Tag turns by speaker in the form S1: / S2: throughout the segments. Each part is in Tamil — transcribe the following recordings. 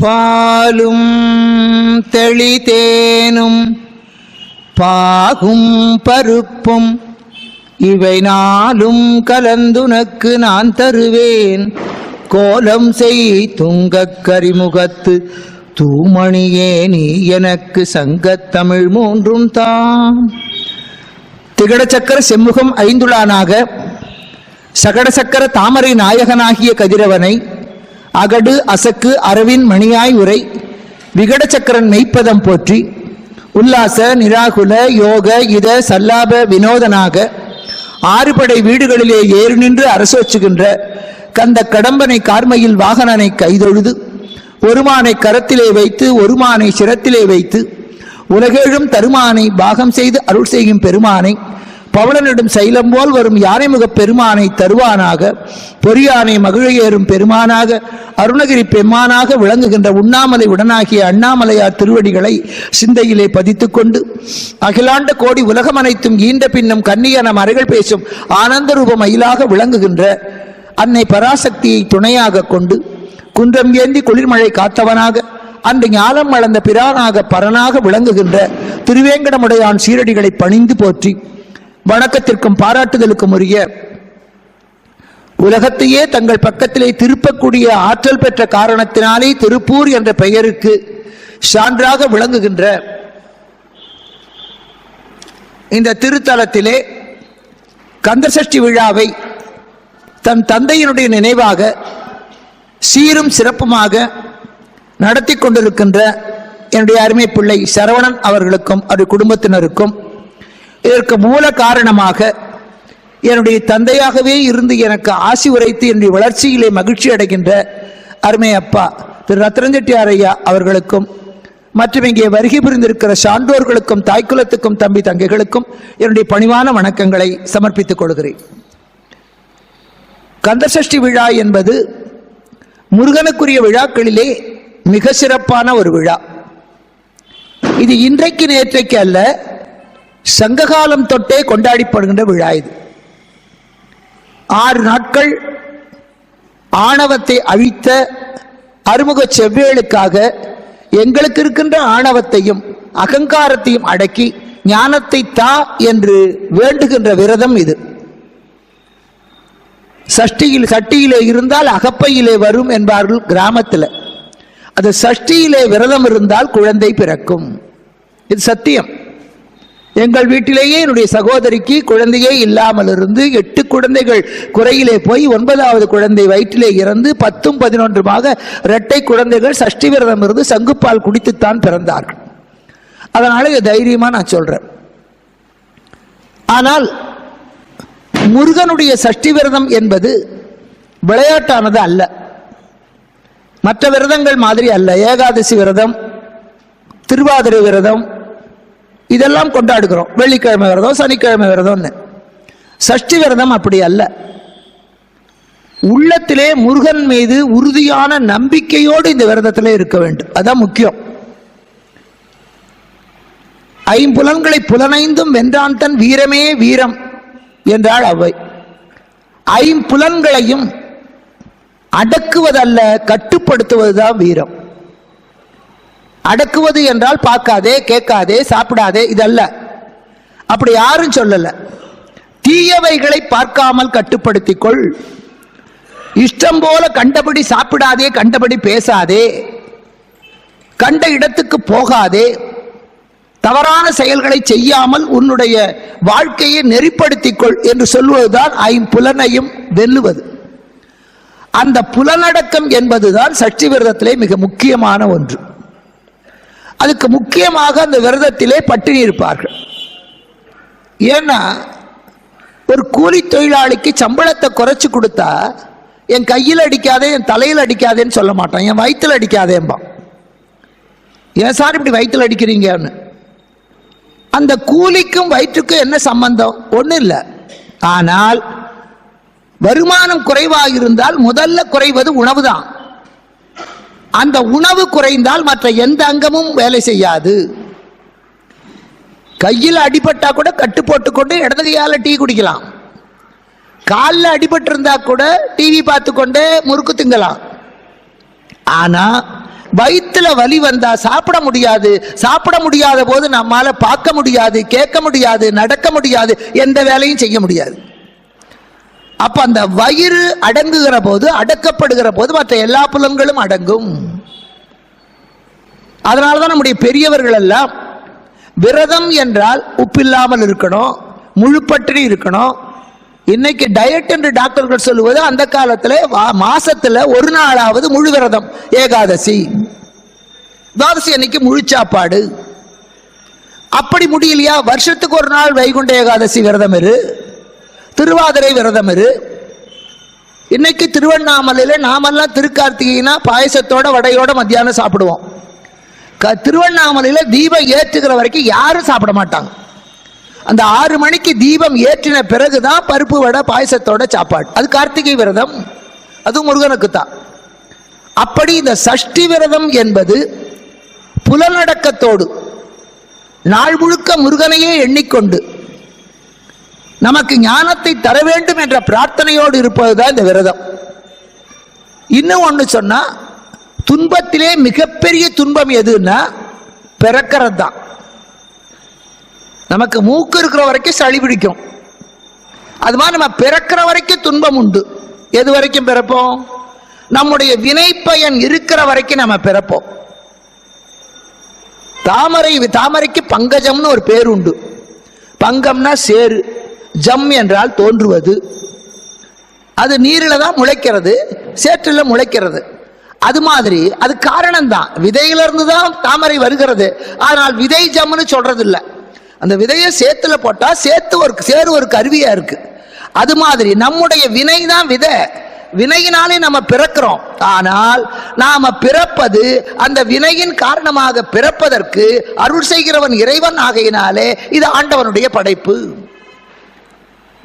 S1: பாலும் தெளிதேனும் பாகும் பருப்பும் இவை நாளும் கலந்துனக்கு நான் தருவேன். கோலம் செய் துங்கக் கரிமுகத்து தூமணியே நீ எனக்கு சங்கத்தமிழ் மூன்றும் தான். திகடச்சக்கர செம்முகம் ஐந்துளானாக சகடசக்கர தாமரை நாயகனாகிய கதிரவனை அகடு அசக்கு அரவின் மணியாய் உரை விகடச்சக்கரன் மெய்ப்பதம் போற்றி உல்லாச நிராகுல யோக இத சல்லாப வினோதனாக ஆறுபடை வீடுகளிலே ஏறு நின்று அரசோச்சுகின்ற கந்த கடம்பனை கார்மையில் வாகனனை கைதொழுது ஒருமானை கரத்திலே வைத்து ஒருமானை சிரத்திலே வைத்து உலகேழும் தருமானை பாகம் செய்து அருள் செய்யும் பெருமானை பவளனிடும் சைலம் போல் வரும் யானைமுகப் பெருமானை தருவானாக பொறியானை மகிழையேறும் பெருமானாக அருணகிரி பெம்மானாக விளங்குகின்ற உண்ணாமலை உடனாகிய அண்ணாமலையார் திருவடிகளை சிந்தையிலே பதித்து கொண்டு அகிலாண்ட கோடி உலகம் அனைத்தும் ஈண்ட பின்னும் கன்னியன மறைகள் பேசும் ஆனந்த ரூப மயிலாக விளங்குகின்ற அன்னை பராசக்தியை துணையாக கொண்டு குன்றம் ஏந்தி குளிர்மழை காத்தவனாக அன்று ஞானம் வளர்ந்த பிரானாக பரனாக விளங்குகின்ற திருவேங்கடமுடையான் சீரடிகளை பணிந்து போற்றி வணக்கத்திற்கும் பாராட்டுதலுக்கும் உரிய உலகத்தையே தங்கள் பக்கத்திலே திருப்பக்கூடிய ஆற்றல் பெற்ற காரணத்தினாலே திருப்பூர் என்ற பெயருக்கு சான்றாக விளங்குகின்ற இந்த திருத்தலத்திலே கந்தசஷ்டி விழாவை தன் தந்தையினுடைய நினைவாக சீரும் சிறப்புமாக நடத்தி கொண்டிருக்கின்ற என்னுடைய அருமை பிள்ளை சரவணன் அவர்களுக்கும் அவருடைய குடும்பத்தினருக்கும் இதற்கு மூல காரணமாக என்னுடைய தந்தையாகவே இருந்து எனக்கு ஆசி உரைத்து என்னுடைய வளர்ச்சியிலே மகிழ்ச்சி அடைகின்ற அருமை அப்பா திரு ரத்னஞ்செட்டியார் ஐயா அவர்களுக்கும் மற்றும் இங்கே வருகை புரிந்திருக்கிற சான்றோர்களுக்கும் தாய்க்குலத்துக்கும் தம்பி தங்கைகளுக்கும் என்னுடைய பணிவான வணக்கங்களை சமர்ப்பித்துக் கொள்கிறேன். கந்தசஷ்டி விழா என்பது முருகனுக்குரிய விழாக்களிலே மிக சிறப்பான ஒரு விழா. இது இன்றைக்கு நேற்றைக்கு அல்ல, சங்ககாலம் தொட்டே கொண்டாடப்படுகின்ற விழா. இது 6 நாட்கள் ஆணவத்தை அழித்த அறுமுக செவ்வேளுக்காக எங்களுக்கு இருக்கின்ற ஆணவத்தையும் அகங்காரத்தையும் அடக்கி ஞானத்தை தா என்று வேண்டுகின்ற விரதம் இது. சஷ்டியிலே இருந்தால் அகப்பையிலே வரும் என்பார்கள் கிராமத்தில். அது சஷ்டியிலே விரதம் இருந்தால் குழந்தை பிறக்கும். இது சத்தியம். எங்கள் வீட்டிலேயே என்னுடைய சகோதரிக்கு குழந்தையே இல்லாமல் இருந்து 8 குழந்தைகள் குறையிலே போய் 9வது குழந்தை வயிற்றிலே இறந்து 10, 11 இரட்டை குழந்தைகள் சஷ்டி விரதம் இருந்து சங்குப்பால் குடித்துத்தான் பிறந்தார்கள். அதனால இது தைரியமா நான் சொல்றேன். ஆனால் முருகனுடைய சஷ்டி விரதம் என்பது விளையாட்டானது அல்ல, மற்ற விரதங்கள் மாதிரி அல்ல. ஏகாதசி விரதம், திருவாதிரை விரதம் இதெல்லாம் கொண்டாடுகிறோம். வெள்ளிக்கிழமை விரதம், சனிக்கிழமை விரதம்னு. சஷ்டி விரதம் அப்படி அல்ல. உள்ளத்திலே முருகன் மீது உறுதியான நம்பிக்கையோடு இந்த விரதத்திலே இருக்க வேண்டும். அதான் முக்கியம். 5 புலன்களை புலனைந்தும் வென்றான் தன் வீரமே வீரம் என்றாள் அவ்வை. 5 புலன்களையும் அடக்குவதல்ல, கட்டுப்படுத்துவதுதான் வீரம். அடக்குவது என்றால் பார்க்காதே, கேட்காதே, சாப்பிடாதே இதல்ல. அப்படி யாரும் சொல்லல. தீயவைகளை பார்க்காமல் கட்டுப்படுத்திக் கொள். இஷ்டம் போல கண்டபடி சாப்பிடாதே, கண்டபடி பேசாதே, கண்ட இடத்துக்கு போகாதே, தவறான செயல்களை செய்யாமல் உன்னுடைய வாழ்க்கையை நெறிப்படுத்திக் கொள் என்று சொல்வதுதான் 5 புலனையும் வெல்லுவது. அந்த புலனடக்கம் என்பதுதான் சஷ்டி விரதத்திலே மிக முக்கியமான ஒன்று. அதுக்கு முக்கியமாக அந்த விரதத்திலே பட்டினி இருப்பார்கள். ஏன்னா ஒரு கூலி தொழிலாளிக்கு சம்பளத்தை குறைச்சு கொடுத்தா என் கையில் அடிக்காதே, என் தலையில் அடிக்காதேன்னு சொல்ல மாட்டான், என் வயிற்றில் அடிக்காதேம்பா. ஏன் சார் இப்படி வயிற்றில் அடிக்கிறீங்கன்னு. அந்த கூலிக்கும் வயிற்றுக்கும் என்ன சம்பந்தம்? ஒன்றும் இல்லை. ஆனால் வருமானம் குறைவாக இருந்தால் முதல்ல குறைவது உணவு தான். அந்த உணவு குறைந்தால் மற்ற எந்த அங்கமும் வேலை செய்யாது. கையில் அடிபட்டா கூட கட்டு போட்டுக்கொண்டு இடது கையால் டீ குடிக்கலாம், காலில் அடிபட்டு இருந்தா கூட டிவி பார்த்து கொண்டே முறுக்கு திங்கலாம். ஆனா வயிற்றுல வலி வந்தா சாப்பிட முடியாது. சாப்பிட முடியாத போது நம்மால பார்க்க முடியாது, கேட்க முடியாது, நடக்க முடியாது, எந்த வேலையும் செய்ய முடியாது. அப்ப அந்த வயிறு அடங்குகிற போது, அடக்கப்படுகிற போது மற்ற எல்லா புலன்களும் அடங்கும். அதனாலதான் நம்முடைய பெரியவர்கள் எல்லாம் விரதம் என்றால் உப்பில்லாமல் இருக்கணும், முழுப்பட்டினி இருக்கணும். இன்னைக்கு டயட் என்று டாக்டர்கள் சொல்லுவது, அந்த காலத்தில் மாசத்துல ஒரு நாளாவது முழு விரதம். ஏகாதசி, துவாதசி அன்னைக்கு முழு சாப்பாடு. அப்படி முடியலையா, வருஷத்துக்கு ஒரு நாள் வைகுண்ட ஏகாதசி விரதம் இரு, திருவாதிரை விரதம் இரு. இன்னைக்கு திருவண்ணாமலையில நாமெல்லாம் திருக்கார்த்திகைனா பாயசத்தோட வடையோட மத்தியானம் சாப்பிடுவோம். திருவண்ணாமலையில தீபம் ஏற்றுகிற வரைக்கும் யாரும் சாப்பிட மாட்டாங்க. அந்த 6 மணிக்கு தீபம் ஏற்றின பிறகுதான் பருப்பு வடை பாயசத்தோட சாப்பாடு. அது கார்த்திகை விரதம், அது முருகனுக்கு தான். அப்படி இந்த சஷ்டி விரதம் என்பது புலனடக்கத்தோடு நாள் முழுக்க முருகனையே எண்ணிக்கொண்டு நமக்கு ஞானத்தை தர வேண்டும் என்ற பிரார்த்தனையோடு இருப்பதுதான் இந்த விரதம். இன்னும் ஒன்று சொன்னா, துன்பத்திலே மிகப்பெரிய துன்பம் எதுன்னா பிறக்கிறது தான். நமக்கு மூக்கு இருக்கிற வரைக்கும் சளி பிடிக்கும், அது மாதிரி நம்ம பிறக்கிற வரைக்கும் துன்பம் உண்டு. எது வரைக்கும் பிறப்போம்? நம்முடைய வினை பயன் இருக்கிற வரைக்கும் நம்ம பிறப்போம். தாமரைக்கு பங்கஜம்னு ஒரு பேர் உண்டு. பங்கம்னா சேரு, ஜம் என்றால் தோன்றுவது. அது நீரில் தான் முளைக்கிறது, சேற்றில் முளைக்கிறது. அது மாதிரி அது காரணம் தான், விதையிலிருந்து தான் தாமரை வருகிறது. ஆனால் விதை ஜம்னு சொல்றது இல்லை. அந்த விதையை சேத்துல போட்டா சேரு ஒரு கருவியா இருக்கு. அது மாதிரி நம்முடைய வினை தான் விதை, வினையினாலே நம்ம பிறக்கிறோம். ஆனால் நாம பிறப்பது அந்த வினையின் காரணமாக பிறப்பதற்கு அருள் செய்கிறவன் இறைவன் ஆகையினாலே இது ஆண்டவனுடைய படைப்பு.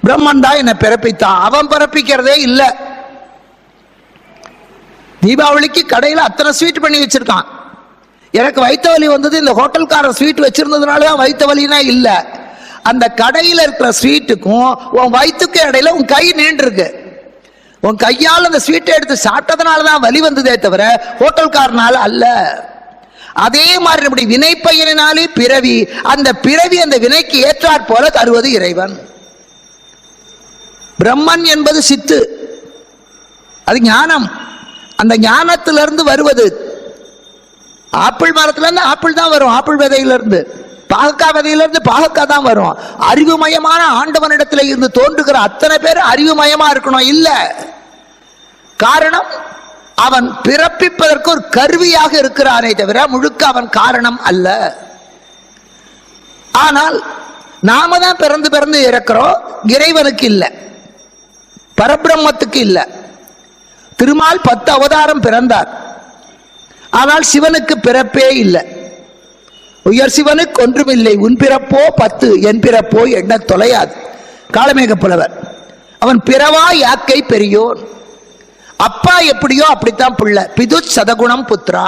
S1: பிரம்மன் தான் என்னை பிறப்பித்தான், அவன் பிறப்பிக்கிறதே இல்லை. தீபாவளிக்கு கடையில் அத்தனை ஸ்வீட் பண்ணி வச்சிருக்கான். எனக்கு வயிற்று வலி வந்தது, இந்த ஹோட்டல்காரர் ஸ்வீட் வச்சிருந்ததுனால தான் வயிற்று வலினா இல்லை. அந்த கடையில் இருக்கிற ஸ்வீட்டுக்கும் உன் வயிற்றுக்கும் இடையில உன் கை நீண்டிருக்கு. உன் கையால் அந்த ஸ்வீட்டை எடுத்து சாப்பிட்டதுனால தான் வலி வந்ததே தவிர ஹோட்டல்காரனால அல்ல. அதே மாதிரி நம்முடைய வினை பயனினாலே பிறவி, அந்த பிறவி அந்த வினைக்கு ஏற்றாற் போல தருவது இறைவன். பிரம்மன் என்பது சித்து, அது ஞானம். அந்த ஞானத்திலிருந்து வருவது, ஆப்பிள் மரத்திலிருந்து ஆப்பிள் தான் வரும், ஆப்பிள் விதையிலிருந்து. பாகக்காய் விதையிலிருந்து பாகக்காய் தான் வரும். அறிவுமயமான ஆண்டவனிடத்தில் இருந்து தோன்றுகிற அத்தனை பேர் அறிவுமயமா இருக்கணும் இல்ல. காரணம், அவன் பிறப்பிப்பதற்கு ஒரு கருவியாக இருக்கிறானே தவிர முழுக்க அவன் காரணம் அல்ல. ஆனால் நாம தான் பிறந்து பிறந்து இறக்கிறோம், இறைவனுக்கு இல்லை, பரபிரம்மத்துக்கு இல்லை. திருமால் 10 அவதாரம் பிறந்தார், ஆனால் சிவனுக்கு பிறப்பே இல்லை. உயர் சிவனுக்கு ஒன்றுமில்லை, உன் பிறப்போ 10 என் பிறப்போ எண்ண தொலையாது. காளமேக புலவர். அவன் பிறவா யாக்கை பெரியோன். அப்பா எப்படியோ அப்படித்தான் பிள்ளை. பிது சதகுணம் புத்ரா.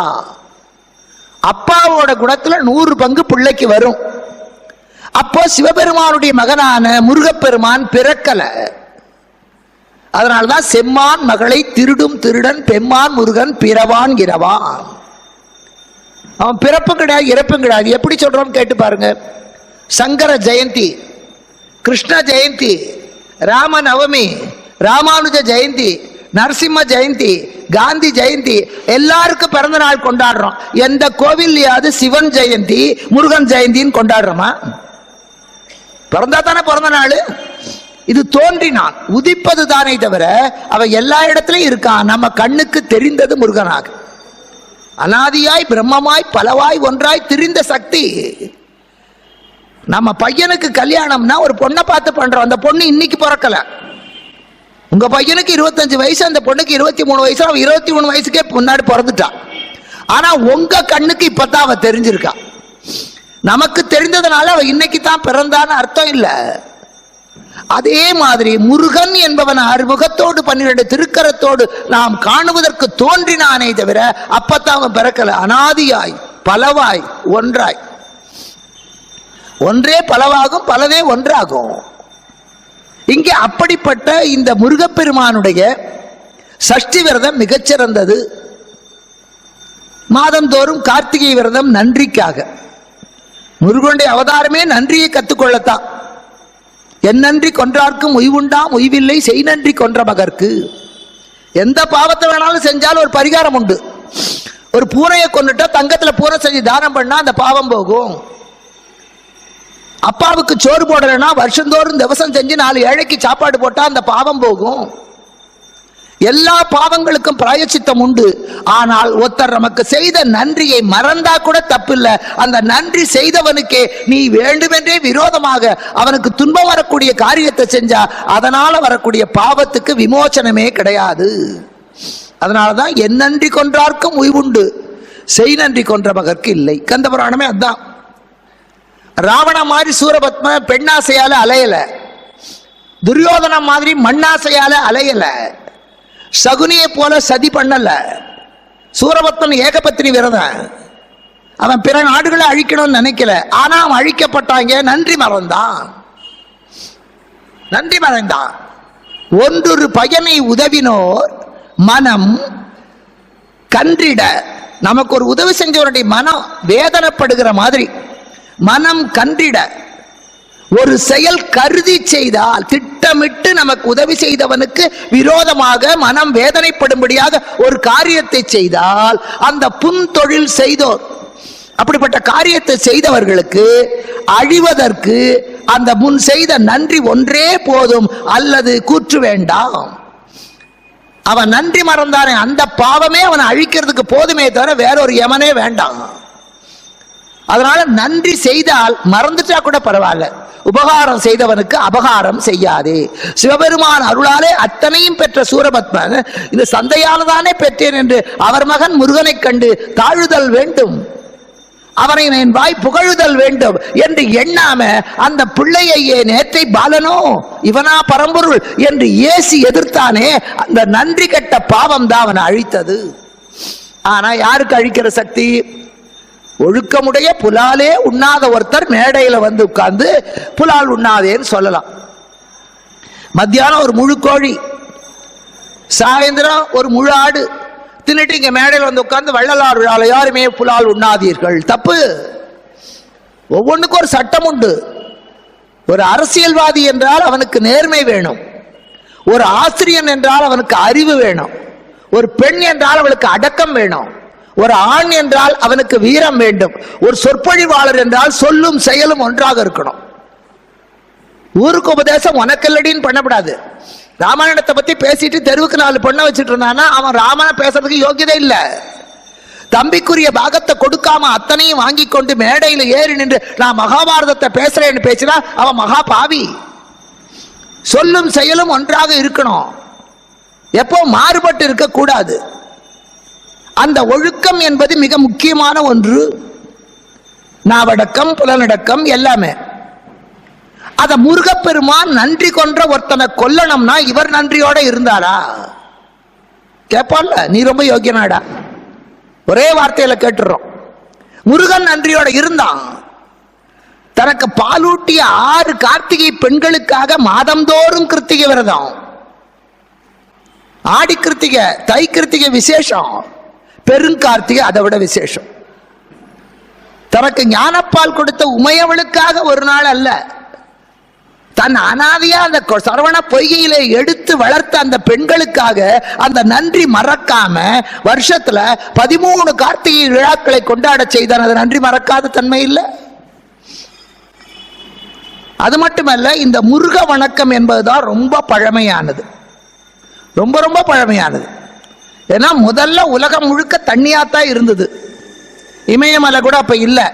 S1: அப்பாவோட குணத்துல 100 பங்கு பிள்ளைக்கு வரும். அப்போ சிவபெருமானுடைய மகனான முருகப்பெருமான் பிறக்கல. அதனால்தான் செம்மான் மகளை திருடும் திருடன் பெம்மான் முருகன் பிறவான் இரவான். அவன் பிறப்பும் கிடையாது, இறப்பும் கிடையாது. எப்படி சொல்றோம் கேட்டு பாருங்க. சங்கர ஜெயந்தி, கிருஷ்ண ஜெயந்தி, ராம நவமி, ராமானுஜ ஜெயந்தி, நரசிம்ம ஜெயந்தி, காந்தி ஜெயந்தி, எல்லாருக்கும் பிறந்த நாள் கொண்டாடுறோம். எந்த கோவில்லையாவது சிவன் ஜெயந்தி முருகன் ஜெயந்தின்னு கொண்டாடுறோமா? பிறந்தா தானே பிறந்த நாள். இது தோன்றினான், உதிப்பது தானே தவிர அவன் எல்லா இடத்திலையும் இருக்கான். நம்ம கண்ணுக்கு தெரிந்தது முருகனாக. அனாதியாய் பிரம்மமாய் பலவாய் ஒன்றாய் திரிந்த சக்தி. நம்ம பையனுக்கு கல்யாணம்னா ஒரு பொண்ணை பார்த்து பண்றோம். அந்த பொண்ணு இன்னைக்கு பிறக்கல. உங்க பையனுக்கு 25 வயசு, அந்த பொண்ணுக்கு 23 வயசு. அவன் 23 வயசுக்கே முன்னாடி பிறந்துட்டான். ஆனா உங்க கண்ணுக்கு இப்பதான் அவ தெரிஞ்சிருக்கா. நமக்கு தெரிந்ததுனால அவ இன்னைக்கு தான் பிறந்தான்னு அர்த்தம் இல்ல. அதே மாதிரி முருகன் என்பவன் அறுமுகத்தோடு 12 திருக்கரத்தோடு நாம் காணுவதற்கு தோன்றினானே தவிர அப்பத்தான் அவன் பிறக்கல. அனாதியாய் பலவாய் ஒன்றாய். ஒன்றே பலவாகும், பலனே ஒன்றாகும். இங்கே அப்படிப்பட்ட இந்த முருகப்பெருமானுடைய சஷ்டி விரதம் மிகச்சிறந்தது. மாதந்தோறும் கார்த்திகை விரதம் நன்றிக்காக. முருகனுடைய அவதாரமே நன்றியை கத்துக்கொள்ளத்தான். என் நன்றி கொன்றார்க்கும் உய்வுண்டாம் உய்வில்லை செய் நன்றி கொன்ற மகற்கு. எந்த பாவத்தை வேணாலும் செஞ்சாலும் ஒரு பரிகாரம் உண்டு. ஒரு பூனையை கொண்டுட்டா தங்கத்துல பூனை செஞ்சு தானம் பண்ணா அந்த பாவம் போகும். அப்பாவுக்கு சோறு போடலைன்னா வருஷந்தோறும் திவசம் செஞ்சு 4 ஏழைக்கு சாப்பாடு போட்டா அந்த பாவம் போகும். எல்லா பாவங்களுக்கும் பிராயச்சித்தம் உண்டு. ஆனால் ஒருத்தர் நமக்கு செய்த நன்றியை மறந்தா கூட தப்பில்லை. அந்த நன்றி செய்தவனுக்கே நீ வேண்டுமென்றே விரோதமாக அவனுக்கு துன்பம் வரக்கூடிய காரியத்தை செஞ்சா அதனால வரக்கூடிய பாவத்துக்கு விமோசனமே கிடையாது. அதனாலதான் என் நன்றி கொன்றார்க்கும் உய்வுண்டு செய் நன்றி கொன்ற மகற்கு இல்லை. கந்த புராணமே அதான். ராவண மாதிரி சூரபத்ம பெண்ணாசையால அலையல, துரியோதன மாதிரி மண்ணாசையால அலையல, சகுனியை போல சதி பண்ணல. சூரபத்மன் ஏகபத்தினி விரதம். அவன் பிற நாடுகளை அழிக்கணும்னு நினைக்கல. ஆனா அவன் அழிக்கப்பட்டாங்க. நன்றி மறந்தான். நன்றி மறந்தான். ஒன்றொரு பயனை உதவினோர் மனம் கன்றிட. நமக்கு ஒரு உதவி செஞ்சவருடைய மனம் வேதனைப்படுகிற மாதிரி மனம் கன்றிட. ஒரு செயல் கருதி செய்தால், திட்டமிட்டு நமக்கு உதவி செய்தவனுக்கு விரோதமாக மனம் வேதனைப்படும்படியாக ஒரு காரியத்தை செய்தால் அந்த புன்தொழில் செய்தோர், அப்படிப்பட்ட காரியத்தை செய்தவர்களுக்கு அழிவதற்கு அந்த முன் செய்த நன்றி ஒன்றே போதும், அல்லது கூற்று வேண்டாம். அவன் நன்றி மறந்தானே அந்த பாவமே அவனை அழிக்கிறதுக்கு போதுமே தவிர வேறொரு யமனே வேண்டாம். அதனால நன்றி செய்தால் மறந்துட்டா கூட பரவாயில்ல, உபகாரம் செய்தவனுக்கு அபகாரம் செய்யாதே. சிவபெருமான் அருளாலே அத்தனையும் பெற்ற சூரபத்மன் இந்த சந்தையால்தானே பெற்றேன் என்று அவர் மகன் முருகனை கண்டு தாழுதல் வேண்டும், அவனை என் வாய் புகழுதல் வேண்டும் என்று எண்ணாம அந்த பிள்ளையே நேற்றை பாலனோ இவனா பரம்பொருள் என்று ஏசி எதிர்த்தானே. அந்த நன்றி கெட்ட பாவம் தான் அவனை அழித்தது. ஆனா யாருக்கு அழிக்கிற சக்தி? ஒழுக்கமுடைய புலாலே உண்ணாத ஒருத்தர் மேடையில வந்து உட்கார்ந்து புலால் உண்ணாதேன்னு சொல்லலாம். மத்தியானம் ஒரு முழு கோழி, சாயந்தரம் ஒரு முழு ஆடு தின்னுட்டு இங்க மேடையில் வந்து உட்கார்ந்து வள்ளலார் விழால யாருமே புலால் உண்ணாதீர்கள். தப்பு. ஒவ்வொன்றுக்கும் ஒரு சட்டம் உண்டு. ஒரு அரசியல்வாதி என்றால் அவனுக்கு நேர்மை வேணும், ஒரு ஆசிரியன் என்றால் அவனுக்கு அறிவு வேணும், ஒரு பெண் என்றால் அவளுக்கு அடக்கம் வேணும், ஒரு ஆண் என்றால் அவனுக்கு வீரம் வேண்டும், ஒரு சொற்பொழிவாளர் என்றால் சொல்லும் செயலும் ஒன்றாக இருக்கணும். ஊருக்கு உபதேசம் உனக்கல்லடின்னு பண்ணக்கூடாது. ராமாயணத்தை பத்தி பேசிட்டு தெருவுக்கு 4 பொண்ணை வச்சுட்டு இருந்தானா அவன் ராமனை பேசுறதுக்கு யோகியதே இல்லை. தம்பிக்குரிய பாகத்தை கொடுக்காம அத்தனையும் வாங்கி கொண்டு மேடையில் ஏறி நின்று நான் மகாபாரதத்தை பேசுறேன்னு பேசினா அவன் மகா பாவி. சொல்லும் செயலும் ஒன்றாக இருக்கணும், எப்போ மாறுபட்டு இருக்க கூடாது. அந்த ஒழுக்கம் என்பது மிக முக்கியமான ஒன்று. நாவடக்கம், புலனடக்கம் எல்லாமே. அத முருகப்பெருமான் நன்றி கொன்ற ஒருத்தனை கொல்லணும்னா இவர் நன்றியோட இருந்தாரா? கேட்பான்ல, நீ ரொம்ப யோகியனாடா, ஒரே வார்த்தையில கேட்டுறோம். முருகன் நன்றியோட இருந்தான். தனக்கு பாலூட்டிய 6 கார்த்திகை பெண்களுக்காக மாதந்தோறும் கிருத்திகை விரதம். ஆடி கிருத்திகை, தை கிருத்திகை விசேஷம், பெருங்கார்த்திகை அதை விட விசேஷம். தனக்கு ஞானப்பால் கொடுத்த உமையவளுக்காக ஒரு நாள் அல்ல, தன் அனாதையா அந்த சரவண பொய்கையில எடுத்து வளர்த்த அந்த பெண்களுக்காக அந்த நன்றி மறக்காம வருஷத்துல 13 கார்த்திகை விழாக்களை கொண்டாட செய்தான். அது நன்றி மறக்காத தன்மை இல்லை. அது மட்டுமல்ல, இந்த முருக வணக்கம் என்பதுதான் ரொம்ப பழமையானது, ரொம்ப ரொம்ப பழமையானது. ஏன்னா முதல்ல உலகம் முழுக்க தண்ணியாத்தான் இருந்தது. இமயமலை கூட அப்ப இல்லை.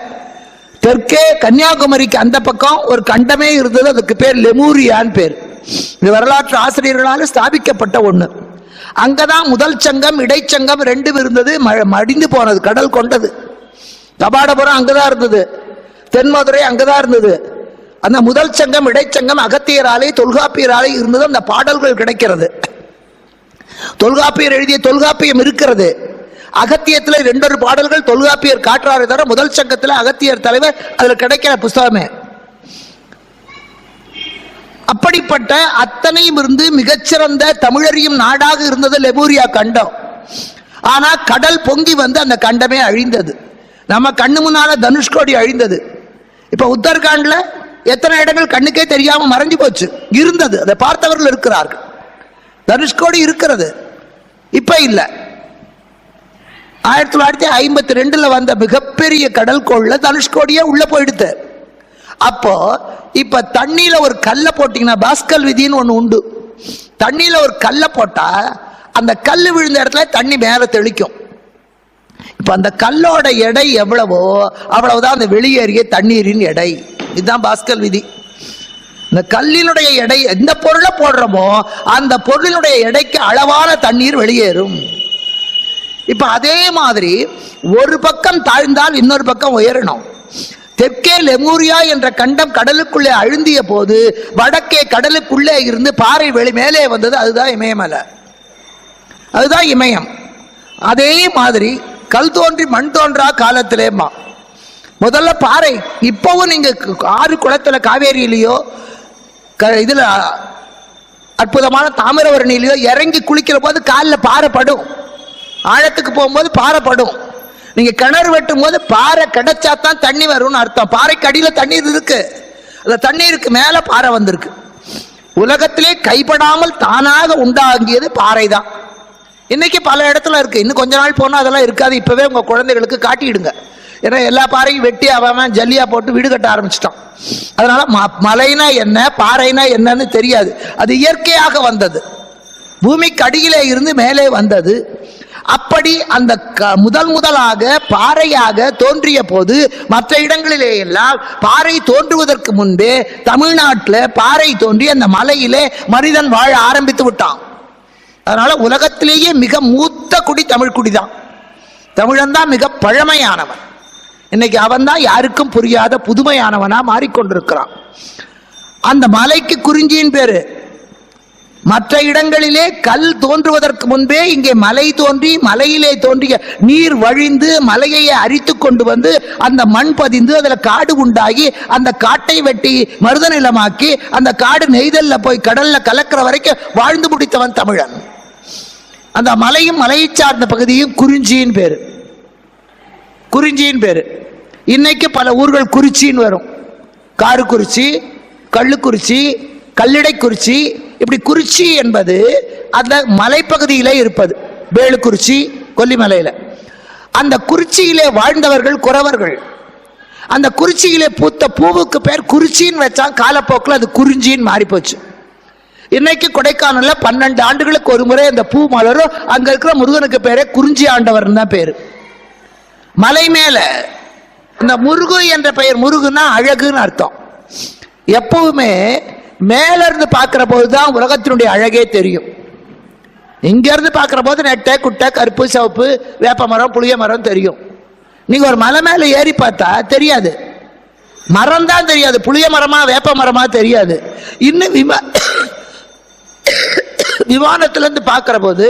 S1: தெற்கே கன்னியாகுமரிக்கு அந்த பக்கம் ஒரு கண்டமே இருந்தது, அதுக்கு பேர் லெமூரியான்னு பேர். இது வரலாற்று ஆசிரியர்களால் ஸ்தாபிக்கப்பட்ட ஒண்ணு. அங்கதான் முதல் சங்கம் இடைச்சங்கம் 2 இருந்தது. மடிந்து போனது, கடல் கொண்டது. கபாடபுரம் அங்கதான் இருந்தது, தென்மதுரை அங்கதான் இருந்தது. அந்த முதல் சங்கம் இடைச்சங்கம் அகத்தியராலே தொல்காப்பியராலே இருந்தது. அந்த பாடல்கள் கிடைக்கிறது. தொல்காப்பியர் எழுதிய தொல்காப்பியம் இருக்கிறது. அகத்தியத்தில் 2 பாடல்கள் தொல்காப்பியர் காட்டுறாரு தவிர முதல் சங்கத்தில் அகத்தியர் தலைவர் அதுல கிடைக்கிற புஸ்தகமே. அப்படிப்பட்ட அத்தனையும் இருந்து மிகச்சிறந்த தமிழறியும் நாடாக இருந்தது லெமூரியா கண்டம். ஆனா கடல் பொங்கி வந்து அந்த கண்டமே அழிந்தது. நம்ம கண்ணு முன்னால தனுஷ்கோடி அழிந்தது. இப்ப உத்தரகாண்ட்ல எத்தனை இடங்கள் கண்ணுக்கே தெரியாம மறைஞ்சு போச்சு. இருந்தது, அதை பார்த்தவர்கள் இருக்கிறார்கள். தனுஷ்கோடி இருக்கிறது, இப்ப இல்ல. 1952 வந்த மிகப்பெரிய கடல் கோள்ல தனுஷ்கோடியே உள்ள போயிடுது. அப்போ இப்ப தண்ணியில ஒரு கல்லை போட்டீங்கன்னா, பாஸ்கல் விதின்னு ஒண்ணு உண்டு, தண்ணியில ஒரு கல்லை போட்டா அந்த கல் விழுந்த இடத்துல தண்ணி மேல தெளிக்கும். இப்ப அந்த கல்லோட எடை எவ்வளவோ அவ்வளவுதான் அந்த வெளியேறிய தண்ணீரின் எடை. இதுதான் பாஸ்கல் விதி. இந்த கல்லினுடைய எடை, எந்த பொருளை போடுறோமோ அந்த பொருளினுடைய எடைக்கு அளவான தண்ணீர் வெளியேறும். இப்ப அதே மாதிரி ஒரு பக்கம் தாழ்ந்தால் இன்னொரு பக்கம் உயரணும். தெற்கே லெமூரியா என்ற கண்டம் கடலுக்குள்ளே அழுந்திய போது வடக்கே கடலுக்குள்ளே இருந்து பாறை வெளி மேலே வந்தது. அதுதான் இமயமலை, அதுதான் இமயம். அதே மாதிரி கல் தோன்றி மண் தோன்றா காலத்திலேமா முதல்ல பாறை. இப்பவும் நீங்க ஆறு குளத்துல காவேரியிலையோ இதுல அற்புதமான தாமிரவரணியிலையோ இறங்கி குளிக்கிற போது காலில் பாறை படும். ஆழத்துக்கு போகும்போது பாறை படும். நீங்க கிணறு வெட்டும் போது பாறை கிடைச்சா தான் தண்ணி வரும்னு அர்த்தம். பாறைக்கு அடியில் தண்ணீர் இருக்கு, அந்த தண்ணீருக்கு மேல பாறை வந்திருக்கு. உலகத்திலே கைப்படாமல் தானாக உண்டாகியது பாறை தான். இன்னைக்கு பல இடத்துல இருக்கு. இன்னும் கொஞ்ச நாள் போனா அதெல்லாம் இருக்காது. இப்பவே உங்க குழந்தைகளுக்கு காட்டிடுங்க. ஏன்னா எல்லா பாறையும் வெட்டி அவன் ஜல்லியா போட்டு வீடு கட்ட ஆரம்பிச்சிட்டான். அதனால மலைனா என்ன, பாறைனா என்னன்னு தெரியாது. அது இயற்கையாக வந்தது, பூமிக்கு அடியிலே இருந்து மேலே வந்தது. அப்படி அந்த முதலாக பாறையாக தோன்றிய போது மற்ற இடங்களிலே எல்லாம் பாறை தோன்றுவதற்கு முன்பே தமிழ்நாட்டில் பாறை தோன்றி அந்த மலையிலே மனிதன் வாழ ஆரம்பித்து விட்டான். அதனால உலகத்திலேயே மிக மூத்த குடி தமிழ் குடிதான். தமிழன் தான் மிக பழமையானவன். இன்னைக்கு அவன் தான் யாருக்கும் புரியாத புதுமையானவனா மாறிக்கொண்டிருக்கிறான். அந்த மலைக்கு குறிஞ்சியின் பேரு. மற்ற இடங்களிலே கல் தோன்றுவதற்கு முன்பே இங்கே மலை தோன்றி, மலையிலே தோன்றிய நீர் வழிந்து மலையை அரித்து கொண்டு வந்து அந்த மண் பதிந்து அதுல காடு உண்டாகி அந்த காட்டை வெட்டி மருத நிலமாக்கி அந்த காடு நெய்தல்ல போய் கடல்ல கலக்கிற வரைக்கும் வாழ்ந்து முடித்தவன் தமிழன். அந்த மலையும் மலையை சார்ந்த பகுதியும் குறிஞ்சியின் பேரு, குறிஞ்சியின் பேரு. இன்னைக்கு பல ஊர்கள் குறிச்சின்னு வரும். காரக்குறிச்சி, கள்ளுக்குறிச்சி, கல்லிடைக்குறிச்சி. இப்படி குறிச்சி என்பது அந்த மலைப்பகுதியிலே இருப்பது. வேலுக்குறிச்சி கொல்லிமலையில. அந்த குறிச்சியிலே வாழ்ந்தவர்கள் குறவர்கள். அந்த குறிச்சியிலே பூத்த பூவுக்கு பேர் குறிச்சின்னு வச்சா காலப்போக்கில் அது குறிஞ்சின்னு மாறி போச்சு. இன்னைக்கு கொடைக்கானல்ல 12 ஆண்டுகளுக்கு ஒரு முறை அந்த பூ மலரும். அங்க இருக்கிற முருகனுக்கு பேரே குறிஞ்சி ஆண்டவர் தான் பேரு. மலை மேல இந்த முருகு என்ற பெயர், முருகுன்னா அழகுன்னு அர்த்தம். எப்பவுமே மேல இருந்து பார்க்கிற போதுதான் உலகத்தினுடைய அழகே தெரியும். இங்க இருந்து பார்க்கிற போது நெட்டை குட்டை கருப்பு சிவப்பு வேப்ப மரம் புளிய மரம் தெரியும். நீங்க ஒரு மலை மேல ஏறி பார்த்தா தெரியாது, மரம் தான் தெரியாது, புளிய மரமா வேப்ப மரமா தெரியாது. இன்னும் விமானத்திலிருந்து பார்க்கிற போது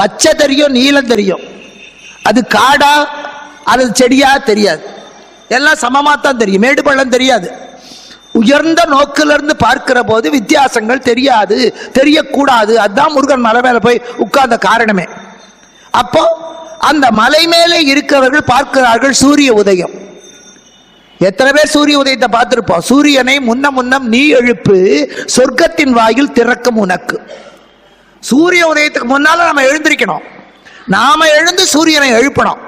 S1: பச்சை தெரியும், நீலம் தெரியும். அது காடா அது செடியா தெரியாது, எல்லாம் சமமா தான் தெரியும். மேடு பள்ளம் தெரியாது. உயர்ந்த நோக்கிலிருந்து பார்க்கிற போது வித்தியாசங்கள் தெரியாது, தெரியக்கூடாது. அதுதான் முருகன் மலை மேல போய் உட்கார்ந்த காரணமே. அப்போ அந்த மலை மேலே இருக்கிறவர்கள் பார்க்கிறார்கள் சூரிய உதயம். எத்தனை பேர் சூரிய உதயத்தை பார்த்திருப்போம்? சூரியனை முன்னம் நீ எழுப்பு, சொர்க்கத்தின் வாயில் திறக்கும் உனக்கு. சூரிய உதயத்துக்கு முன்னால நம்ம எழுந்திருக்கணும். நாம எழுந்து சூரியனை எழுப்பணும்.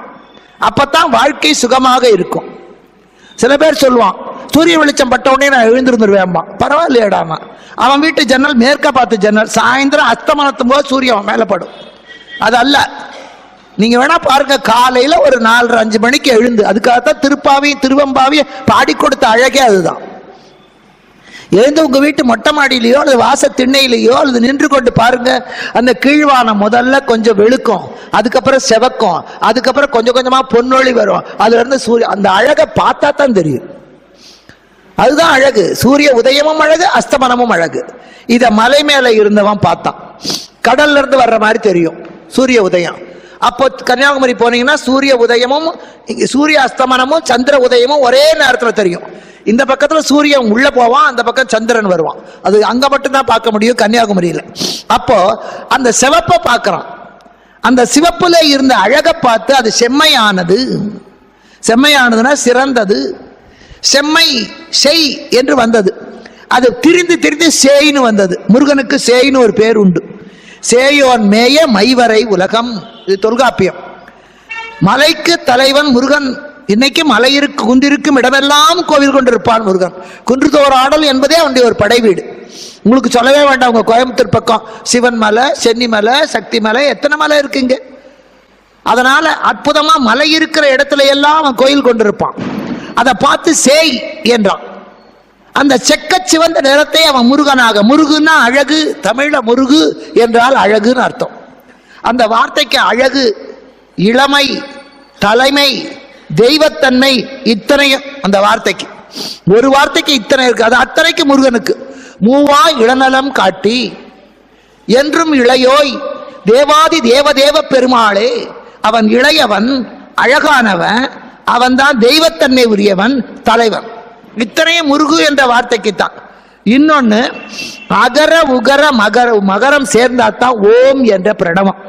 S1: அப்பதான் வாழ்க்கை சுகமாக இருக்கும். சில பேர் சொல்லுவான், சூரிய வெளிச்சம் பட்ட உடனே நான் எழுந்திருந்துருவேன். பரவாயில்லையடாமா, அவன் வீட்டு ஜன்னல் மேற்க பார்த்து ஜன்னல். சாயந்தரம் அஸ்தமனத்தும் போது சூரியன் மேல படும். அது அல்ல. நீங்க வேணா பாருங்க, காலையில ஒரு 4-5 மணிக்கு எழுந்து, அதுக்காகத்தான் திருப்பாவையும் திருவம்பாவையும் பாடி கொடுத்த அழகே அதுதான். எழுந்து உங்க வீட்டு மொட்டை மாடியிலையோ அல்லது வாச திண்ணையிலையோ அல்லது நின்று கொண்டு பாருங்க. அந்த கீழ்வானம் முதல்ல கொஞ்சம் வெளுக்கும், அதுக்கப்புறம் செவக்கும், அதுக்கப்புறம் கொஞ்சம் கொஞ்சமா பொன்னொழி வரும். அதுல இருந்து சூரிய அந்த அழகை பார்த்தா தான் தெரியும். அதுதான் அழகு. சூரிய உதயமும் அழகு, அஸ்தமனமும் அழகு. இத மலை மேல இருந்தவன் பார்த்தான். கடல்ல இருந்து வர்ற மாதிரி தெரியும் சூரிய உதயம். அப்போ கன்னியாகுமரி போனீங்கன்னா சூரிய உதயமும் சூரிய அஸ்தமனமும் சந்திர உதயமும் ஒரே நேரத்தில் தெரியும். இந்த பக்கத்துல சூரியன் உள்ள போவான், அந்த பக்கம் சந்திரன் வருவான். அது அங்க மட்டும்தான் பார்க்க முடியும், கன்னியாகுமரியில. அப்போ அந்த சிவப்பை பார்க்கறான். அந்த சிவப்புல இருந்த அழகை பார்த்து அது செம்மையானது. செம்மையானதுன்னா சிறந்தது. செம்மை செய் என்று வந்தது. அது திரிந்து திரிந்து சேயின்னு வந்தது. முருகனுக்கு சேயின்னு ஒரு பேர் உண்டு. சேயோன் மேய மைவரை உலகம், இது தொல்காப்பியம். மலைக்கு தலைவன் முருகன். இன்னைக்கு மலை இருக்கு, குன்றிருக்கும் இடமெல்லாம் கோவில் கொண்டிருப்பான் முருகன். குன்றுதோறாடல் என்பதே அவனுடைய ஒரு படை வீடு. உங்களுக்கு சொல்லவே வேண்டாம். உங்க கோயம்புத்தூர் பக்கம் சிவன் மலை, சென்னி மலை, சக்தி மலை, எத்தனை மலை இருக்குங்க. அதனால அற்புதமா மலை இருக்கிற இடத்துல எல்லாம் அவன் கோயில் கொண்டிருப்பான். அதை பார்த்து சேய் என்றான். அந்த செக்க சிவந்த நிறத்தை அவன் முருகனாக, முருகுன்னா அழகு, தமிழ்ல முருகு என்றால் அழகுன்னு அர்த்தம். அந்த வார்த்தைக்கு அழகு, இளமை, தலைமை, தெய்வத்தன்மை, இத்தனையும் அந்த வார்த்தைக்கு. ஒரு வார்த்தைக்கு இத்தனை இருக்கு. அது அத்தனைக்கு முருகனுக்கு. மூவா இளநலம் காட்டி என்றும் இளையோய் தேவாதி தேவதேவ பெருமாளே. அவன் இளையவன், அழகானவன், அவன் தான் தெய்வத்தன்மை உரியவன், தலைவன். இத்தனையும் முருகு என்ற வார்த்தைக்கு தான். இன்னொன்னு அகர உகர மகர, மகரம் சேர்ந்தாத்தான் ஓம் என்ற பிரணவம்.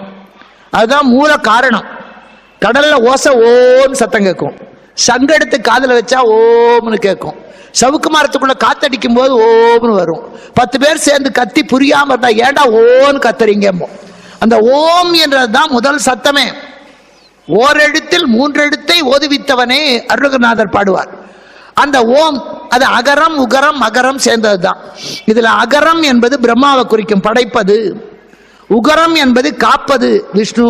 S1: அதுதான் மூல காரணம். கடல்ல ஓசை ஓம் சத்தம் கேட்கும். சங்கெடுத்து காதுல வச்சா ஓம்னு கேட்கும். சவுக்கு மரத்துக்குள்ள காத்தடிக்கும் போது ஓம்னு வரும். 10 பேர் சேர்ந்து கத்தி புரியாம இருந்தா ஏண்டா ஓன்னு கத்துறீங்க. அந்த ஓம் என்றதுதான் முதல் சத்தமே. ஓரெழுத்தில் 3 எழுத்தை ஓதுவித்தவனே அருணகிரிநாதர் பாடுவார். அந்த ஓம் அது அகரம் உகரம் மகரம் சேர்ந்தது தான். இதுல அகரம் என்பது பிரம்மாவை குறிக்கும், படைப்பது. உகரம் என்பது காப்பது, விஷ்ணு.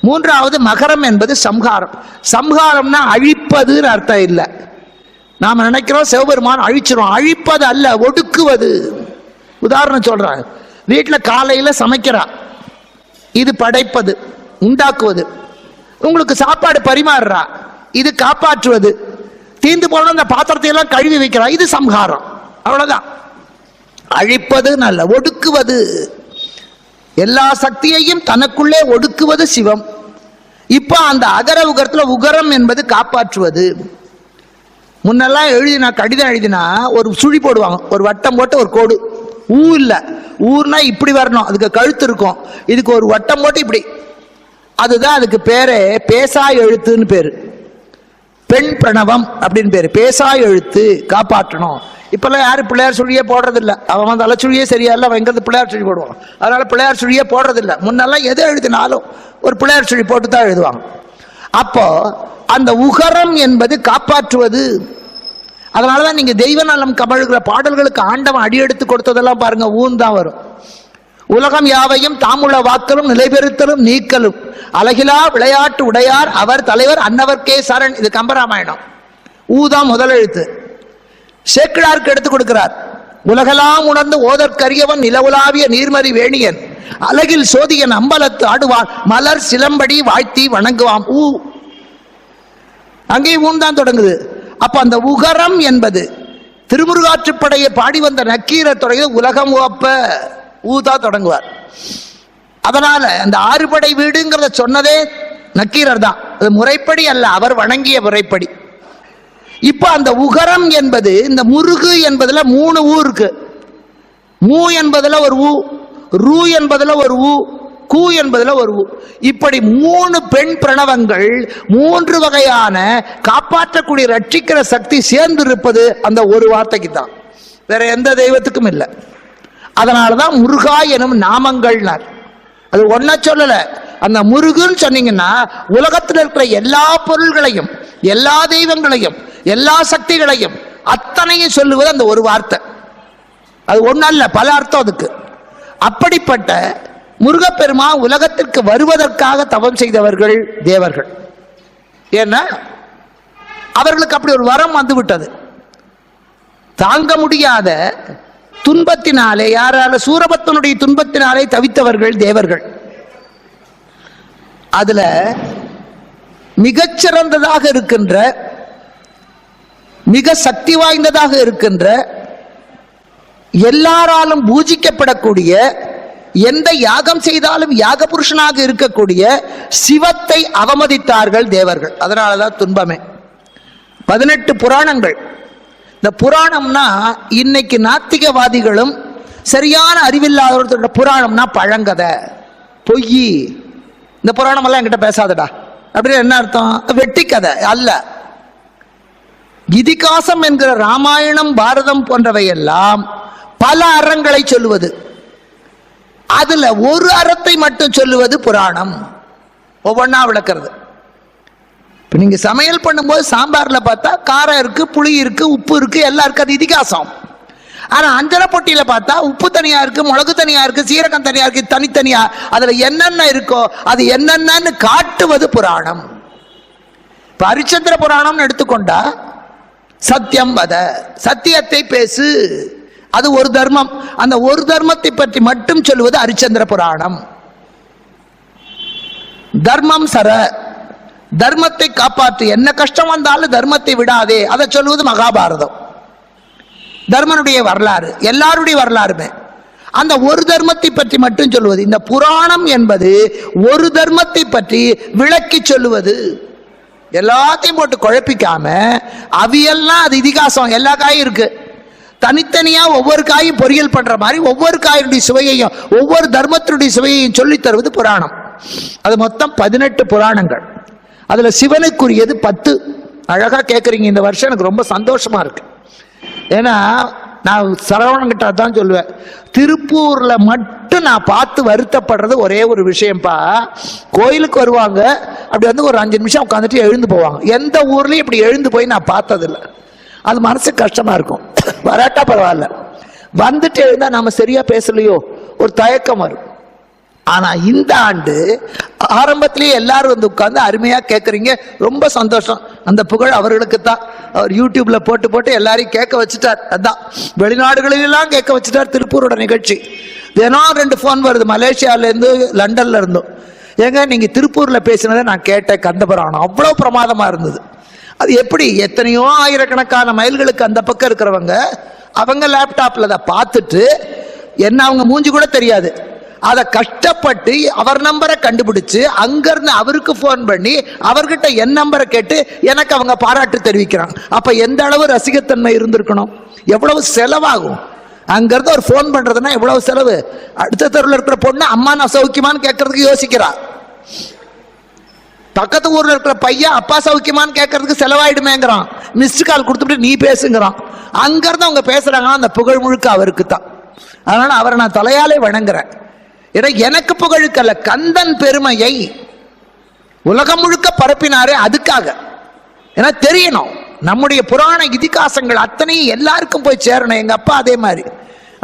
S1: 3வது மகரம் என்பது சம்ஹாரம். சம்ஹாரம்னா அழிப்பதுன்னு அர்த்தம் இல்லை. நாம நினைக்கிறோம் சிவபெருமான் அழிச்சிரும். அழிப்பது அல்ல, ஒடுக்குவது. உதாரணம் சொல்றாங்க. வீட்டுல காலையில சமைக்கிறா, இது படைப்பது, உண்டாக்குவது. உங்களுக்கு சாப்பாடு பரிமாறுறா, இது காப்பாற்றுவது. தீந்து போன அந்த பாத்திரத்தை எல்லாம் கழுவி வைக்கிறா, இது சம்ஹாரம். அவ்வளவுதான். அழிப்பது நல்ல, ஒடுக்குவது. எல்லா சக்தியையும் தனக்குள்ளே ஒடுக்குவது சிவம். இப்ப அந்த அகர உகரத்துல உகரம் என்பது காப்பாற்றுவது. முன்னெல்லாம் எழுதினா, கடிதம் எழுதினா ஒரு சுழி போடுவாங்க, ஒரு வட்டம் போட்டு ஒரு கோடு. ஊ இல்ல, ஊர்னா இப்படி வரணும், அதுக்கு கழுத்து இருக்கும். இதுக்கு ஒரு வட்டம் போட்டு இப்படி. அதுதான் அதுக்கு பேரே பேசா எழுத்துன்னு பேரு. பெண் பிரணவம் அப்படின்னு பேரு. பேசா எழுத்து, காப்பாற்றணும். இப்பெல்லாம் யாரும் பிள்ளையார் சுழியே போடுறது இல்லை. அவன் தலைச்சுழியே சரியா இல்லை, அவன் எங்கிறது பிள்ளையார் சுழி போடுவான். அதனால பிள்ளையார் சுழியே போடுறது இல்லை. முன்னெல்லாம் எதை எழுதினாலும் ஒரு பிள்ளையார் சுழி போட்டு தான் எழுதுவாங்க. அப்போ அந்த உகரம் என்பது காப்பாற்றுவது. அதனாலதான் நீங்க தெய்வ நலம் கமழ்கிற பாடல்களுக்கு ஆண்டவன் அடியெடுத்து கொடுத்ததெல்லாம் பாருங்க, ஊன் தான் வரும். உலகம் யாவையும் தாமுள்ள வாக்கலும் நிலைபெறுத்தலும் நீக்கலும் அழகிலா விளையாட்டு உடையார் அவர் தலைவர் அன்னவர்க்கே சரண். இது கம்பராமாயணம். ஊதான் முதல் எழுத்து. சேக்கிழாருக்கு எடுத்து கொடுக்கிறார். உலகெல்லாம் உணர்ந்து ஓதற்கரியவன் நிலவுலாவிய நீர்மறி வேணியன் அழகில் சோதியன் அம்பலத்து ஆடுவான் மலர் சிலம்படி வாழ்த்தி வணங்குவான். ஊ அங்கே ஊன் தான் தொடங்குது. அப்ப அந்த உகரம் என்பது திருமுருகாற்றுப்படையை பாடி வந்த நக்கீரர் தொடங்கி உலகம் ஓப்ப ஊதா தொடங்குவார். அதனால அந்த 6 படை வீடுங்கிறத சொன்னதே நக்கீரர் தான். அது முறைப்படி அல்ல, அவர் வணங்கிய முறைப்படி. இப்ப அந்த உகரம் என்பது இந்த முருகு என்பதுல 3 ஊ இருக்கு. மூ என்பதுல ஒரு ஊ, ரூ என்பதுல ஒரு ஊ, கூ என்பதுல ஒரு ஊ. இப்படி 3 பெண் பிரணவங்கள் 3 வகையான காப்பாற்றக்கூடிய ரட்சிக்கிற சக்தி சேர்ந்து இருப்பது அந்த ஒரு வார்த்தைக்கு தான், வேற எந்த தெய்வத்துக்கும் இல்லை. அதனாலதான் முருகா எனும் நாமங்கள்னார். அது ஒன்ன சொல்லல. அந்த முருகுன்னு சொன்னீங்கன்னா உலகத்தில் இருக்கிற எல்லா பொருள்களையும், எல்லா தெய்வங்களையும், எல்லா சக்திகளையும் அத்தனையும் சொல்லுவது அந்த ஒரு வார்த்தை. அது ஒன்னல்ல, பல அர்த்தம் அதுக்கு. அப்படிப்பட்ட முருகப்பெருமா உலகத்திற்கு வருவதற்காக தவம் செய்தவர்கள் தேவர்கள். ஏன்னா அவர்களுக்கு அப்படி ஒரு வரம் வந்து விட்டது. தாங்க முடியாத துன்பத்தினாலே, யாரால சூரபத்மனுடைய துன்பத்தினாலே தவித்தவர்கள் தேவர்கள். அதுல மிகச்சிறந்ததாக இருக்கின்ற, மிக சக்தி வாய்ந்ததாக இருக்கின்ற, எல்லாராலும் பூஜிக்கப்படக்கூடிய, எந்த யாகம் செய்தாலும் யாக புருஷனாக இருக்கக்கூடிய சிவத்தை அவமதித்தார்கள் தேவர்கள். அதனாலதான் துன்பமே. 18 புராணங்கள். இந்த புராணம்னா இன்னைக்கு நாத்திகவாதிகளும் சரியான அறிவில்லாதவர்களோட புராணம்னா பழங்கதை, பொய், இந்த புராணம் எல்லாம் என்கிட்ட பேசாதடா அப்படின்னு என்ன அர்த்தம்? வெட்டி கதை அல்ல. இதிகாசம் என்கிற ராமாயணம் பாரதம் போன்றவை எல்லாம் பல அறங்களை சொல்லுவது, அதுல ஒரு அறத்தை மட்டும் சொல்லுவது புராணம், ஒவ்வொன்னா விளக்குறது. இப்ப நீங்க சமையல் பண்ணும்போது சாம்பார்ல பார்த்தா காரம் இருக்கு, புளி இருக்கு, உப்பு இருக்கு, எல்லாம் இருக்கு, அது இதிகாசம். ஆனா அஞ்சரை பொட்டியில பார்த்தா உப்பு தனியா இருக்கு, மிளகு தனியா இருக்கு, சீரகம் தனியா இருக்கு, தனித்தனியா அதுல என்னென்ன இருக்கோ அது என்னென்னு காட்டுவது புராணம். இப்ப ஹரிச்சந்திர புராணம் எடுத்துக்கொண்டா சத்தியம் வத, சத்தியத்தை பேசு, அது ஒரு தர்மம். அந்த ஒரு தர்மத்தை பற்றி மட்டும் சொல்லுவது ஹரிச்சந்திர புராணம். தர்மம் சர, தர்மத்தை காப்பாற்று, என்ன கஷ்டம் வந்தாலும் தர்மத்தை விடாதே, அதை சொல்லுவது மகாபாரதம். தர்மனுடைய வரலாறு, எல்லாருடைய வரலாறுமே அந்த ஒரு தர்மத்தை பற்றி மட்டும் சொல்லுவது. இந்த புராணம் என்பது ஒரு தர்மத்தை பற்றி விளக்கி சொல்லுவது. எல்லாத்தையும் போட்டு குழப்பிக்காம, அவியெல்லாம் அது இதிகாசம், எல்லா காயும் இருக்கு, தனித்தனியா ஒவ்வொரு காயும் பொரியல் பண்ற மாதிரி ஒவ்வொரு காயினுடைய சுவையையும் ஒவ்வொரு தர்மத்தினுடைய சுவையையும் சொல்லி தருவது புராணம். அது மொத்தம் 18 புராணங்கள். அதுல சிவனுக்குரியது 10. அழகா கேட்குறீங்க. இந்த வருஷம் எனக்கு ரொம்ப சந்தோஷமா இருக்கு. ஏன்னா நான் சரவணங்கிட்ட தான் சொல்லுவேன், திருப்பூர்ல மட்டும் நான் பார்த்து வருத்தப்படுறது ஒரே ஒரு விஷயம்ப்பா. கோயிலுக்கு வருவாங்க, அப்படி வந்து ஒரு 5 நிமிஷம் உட்காந்துட்டு எழுந்து போவாங்க. எந்த ஊர்லயும் இப்படி எழுந்து போய் நான் பார்த்ததில்லை. அது மனசுக்கு கஷ்டமா இருக்கும். வராட்டா பரவாயில்ல, வந்துட்டு எழுந்தா நம்ம சரியா பேசலையோ ஒரு தயக்கம் வரும். ஆனா இந்த ஆண்டு ஆரம்பத்திலேயே எல்லாரும் வந்து உட்கார்ந்து அருமையா கேட்கறீங்க, ரொம்ப சந்தோஷம். அந்த புகழ் அவர்களுக்கு தான். அவர் யூடியூப்ல போட்டு போட்டு எல்லாரையும் கேட்க வச்சுட்டார். அதான் வெளிநாடுகளிலெல்லாம் கேட்க வச்சுட்டார். திருப்பூரோட நிகழ்ச்சி தினம் 2 ஃபோன் வருது, மலேசியால இருந்து லண்டன்ல இருந்தும். ஏங்க நீங்க திருப்பூர்ல பேசினதை நான் கேட்டேன், கந்தபுராணம் அவ்வளவு பிரமாதமா இருந்தது. அது எப்படி எத்தனையோ ஆயிரக்கணக்கான மைல்களுக்கு அந்த பக்கம் இருக்கிறவங்க அவங்க லேப்டாப்ல அதை பார்த்துட்டு, என்ன அவங்க மூஞ்சி கூட தெரியாது, அதை கஷ்டப்பட்டு அவர் நம்பரை கண்டுபிடிச்சு அங்கிருந்து அவருக்கு போன் பண்ணி அவர்கிட்ட என் நம்பரை கேட்டு எனக்கு அவங்க பாராட்டு தெரிவிக்கிறாங்க. அப்ப எந்த அளவு ரசிகத்தன்மை இருந்திருக்கணும், எவ்வளவு செலவாகும். அங்கிருந்து ஒரு போன் பண்றதுன்னா எவ்வளவு செலவு. அடுத்த தெருவில் இருக்கிற பொண்ணு அம்மா நான் சௌக்கியமான்னு கேட்கறதுக்கு யோசிக்கிறா, பக்கத்து ஊர்ல இருக்கிற பையன் அப்பா சௌக்கியமான்னு கேட்கறதுக்கு செலவாயிடுமேங்கிறான், மிஸ்டு கால் கொடுத்துட்டு நீ பேசுங்கிறான். அங்கிருந்து அவங்க பேசுறாங்கன்னா அந்த புகழ் முழுக்க அவருக்கு தான். அதனால அவரை நான் தலையாலே வணங்குறேன். எனக்கு புகழுக்கல்ல, கந்தன் பெருமையை உலகம் முழுக்க பரப்பினாரே அதுக்காக. ஏன்னா தெரியணும், நம்முடைய புராண இதிகாசங்கள் அத்தனையும் எல்லாருக்கும் போய் சேரணும். எங்க அப்பா அதே மாதிரி,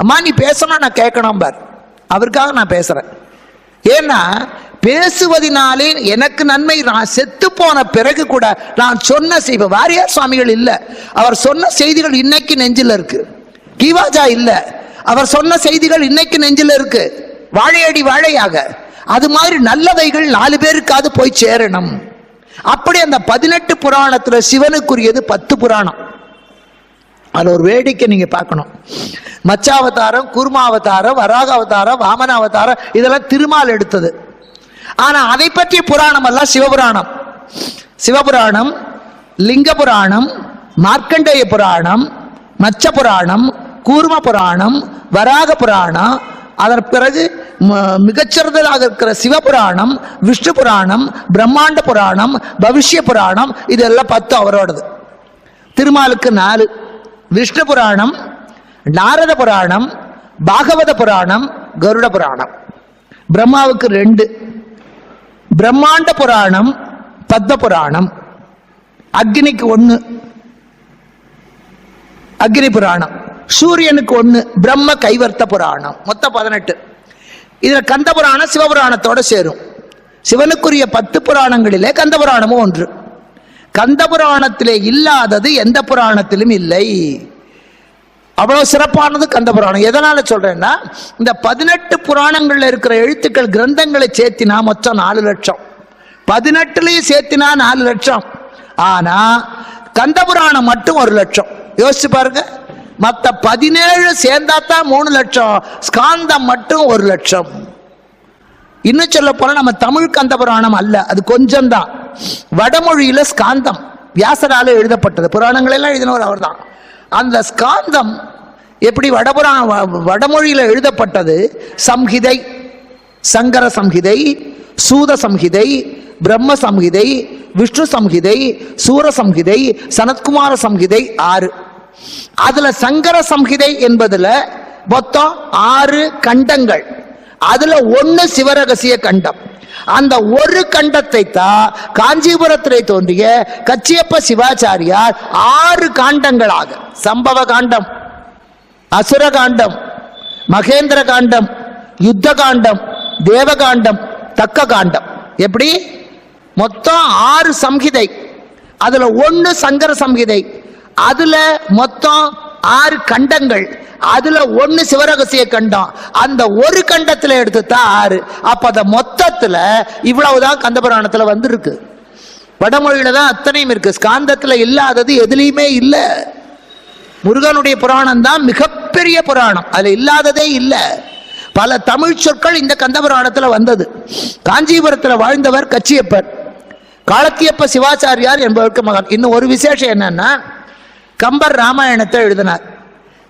S1: அம்மா நீ பேசணும் நான் கேட்கணும் பார், அவருக்காக நான் பேசுறேன். ஏன்னா பேசுவதனாலே எனக்கு நன்மை. நான் செத்து போன பிறகு கூட நான் சொன்ன செய்வ வாரியார் சுவாமிகள் இல்ல, அவர் சொன்ன செய்திகள் இன்னைக்கு நெஞ்சில் இருக்கு. கீவாஜா இல்ல, அவர் சொன்ன செய்திகள் இன்னைக்கு நெஞ்சில் இருக்கு, வாழையடி வாழையாக. அது மாதிரி நல்லவைகள் 4 பேருக்காவது போய் சேரணும். அப்படி அந்த 18 புராணத்துல சிவனுக்குரியது 10 புராணம். அதுல ஒரு வேடிக்கை நீங்க பார்க்கணும். மச்சாவதாரம், கூர்மாவதாரம், வராக அவதாரம், வாமன அவதாரம் இதெல்லாம் திருமால் எடுத்தது. ஆனா அதை பற்றிய புராணம் எல்லாம் சிவபுராணம். சிவபுராணம், லிங்க புராணம், மார்க்கண்டேய புராணம், மச்ச புராணம், கூர்ம புராணம், வராக புராணம், அதன் பிறகு மிகச்சிறந்ததாக இருக்கிற சிவபுராணம், விஷ்ணு புராணம், பிரம்மாண்ட புராணம், பவிஷ்ய புராணம், இதெல்லாம் 10 அவரோடது. திருமாலுக்கு 4, விஷ்ணு புராணம், நாரத புராணம், பாகவத புராணம், கருட புராணம். பிரம்மாவுக்கு 2, பிரம்மாண்ட புராணம், பத்ம புராணம். அக்னிக்கு 1, அக்னி புராணம். சூரியனுக்கு 1, பிரம்ம கைவர்த்த புராணம். மொத்தம் 18. இதுல கந்த புராணம் சிவபுராணத்தோட சேரும். சிவனுக்குரிய 10 புராணங்களிலே கந்த புராணமும் 1. கந்த புராணத்திலே இல்லாதது எந்த புராணத்திலும் இல்லை. அவ்வளவு சிறப்பானது கந்த புராணம். எதனால சொல்றேன்னா, இந்த 18 புராணங்கள்ல இருக்கிற எழுத்துக்கள் கிரந்தங்களை சேர்த்தினா மொத்தம் 4 லட்சம். 18லயும் சேர்த்தினா 4 லட்சம். ஆனா கந்த புராணம் மட்டும் 1 லட்சம். யோசிச்சு பாருங்க, மற்ற 17 சேர்ந்தாத்தான் 3 லட்சம், ஸ்காந்தம் மட்டும் 1 லட்சம். இன்னும் சொல்ல போனா நம்ம தமிழ் கந்த புராணம் அல்ல, அது கொஞ்சம் தான். வடமொழியில ஸ்காந்தம் வியாசரால எழுதப்பட்டது. புராணங்கள் எல்லாம் எழுதினவர் அவர் தான். அந்த ஸ்காந்தம் எப்படி வடமொழியில எழுதப்பட்டது, சம்ஹிதை, சங்கர சம்ஹிதை, சூத சம்ஹிதை, பிரம்ம சம்ஹிதை, விஷ்ணு சம்ஹிதை, சூர சம்ஹிதை, சனத்குமார சம்ஹிதை 6. அதுல சங்கர சம்ஹிதை என்பதுல மொத்தம் 6 கண்டங்கள். அதுல 1 சிவரகசிய கண்டம். அந்த ஒரு கண்டத்தை தான் காஞ்சிபுரத்திலே தோன்றிய கச்சியப்ப சிவாச்சாரியார் 6 காண்டங்களாக, சம்பவ காண்டம், அசுர காண்டம், மகேந்திர காண்டம், யுத்த காண்டம், தேவகாண்டம், தக்க காண்டம், எப்படி மொத்தம் 6 சம்ஹிதை. அதுல 1 சங்கர சம்ஹிதை. அதுல மொத்தம் 6 கண்டங்கள். அதுல 1 சிவரகசிய கண்டம். அந்த ஒரு கண்டத்துல எடுத்துதான் 6. அப்ப அத மொத்தத்துல இவ்வளவுதான் கந்தபுராணத்துல வந்திருக்கு. வடமொழியில தான் அத்தனையும் இருக்கு. ஸ்காந்தத்துல இல்லாதது எதுலையுமே இல்ல. முருகனுடைய புராணம் தான் மிகப்பெரிய புராணம், அதுல இல்லாததே இல்ல. பல தமிழ் சொற்கள் இந்த கந்தபுராணத்துல வந்தது. காஞ்சிபுரத்தில் வாழ்ந்தவர் கச்சியப்பர், காலத்தியப்ப சிவாச்சாரியார் என்பவருக்கு மகன். இன்னும் ஒரு விசேஷம் என்னன்னா, கம்பர் ராமாயணத்தை எழுதினார்,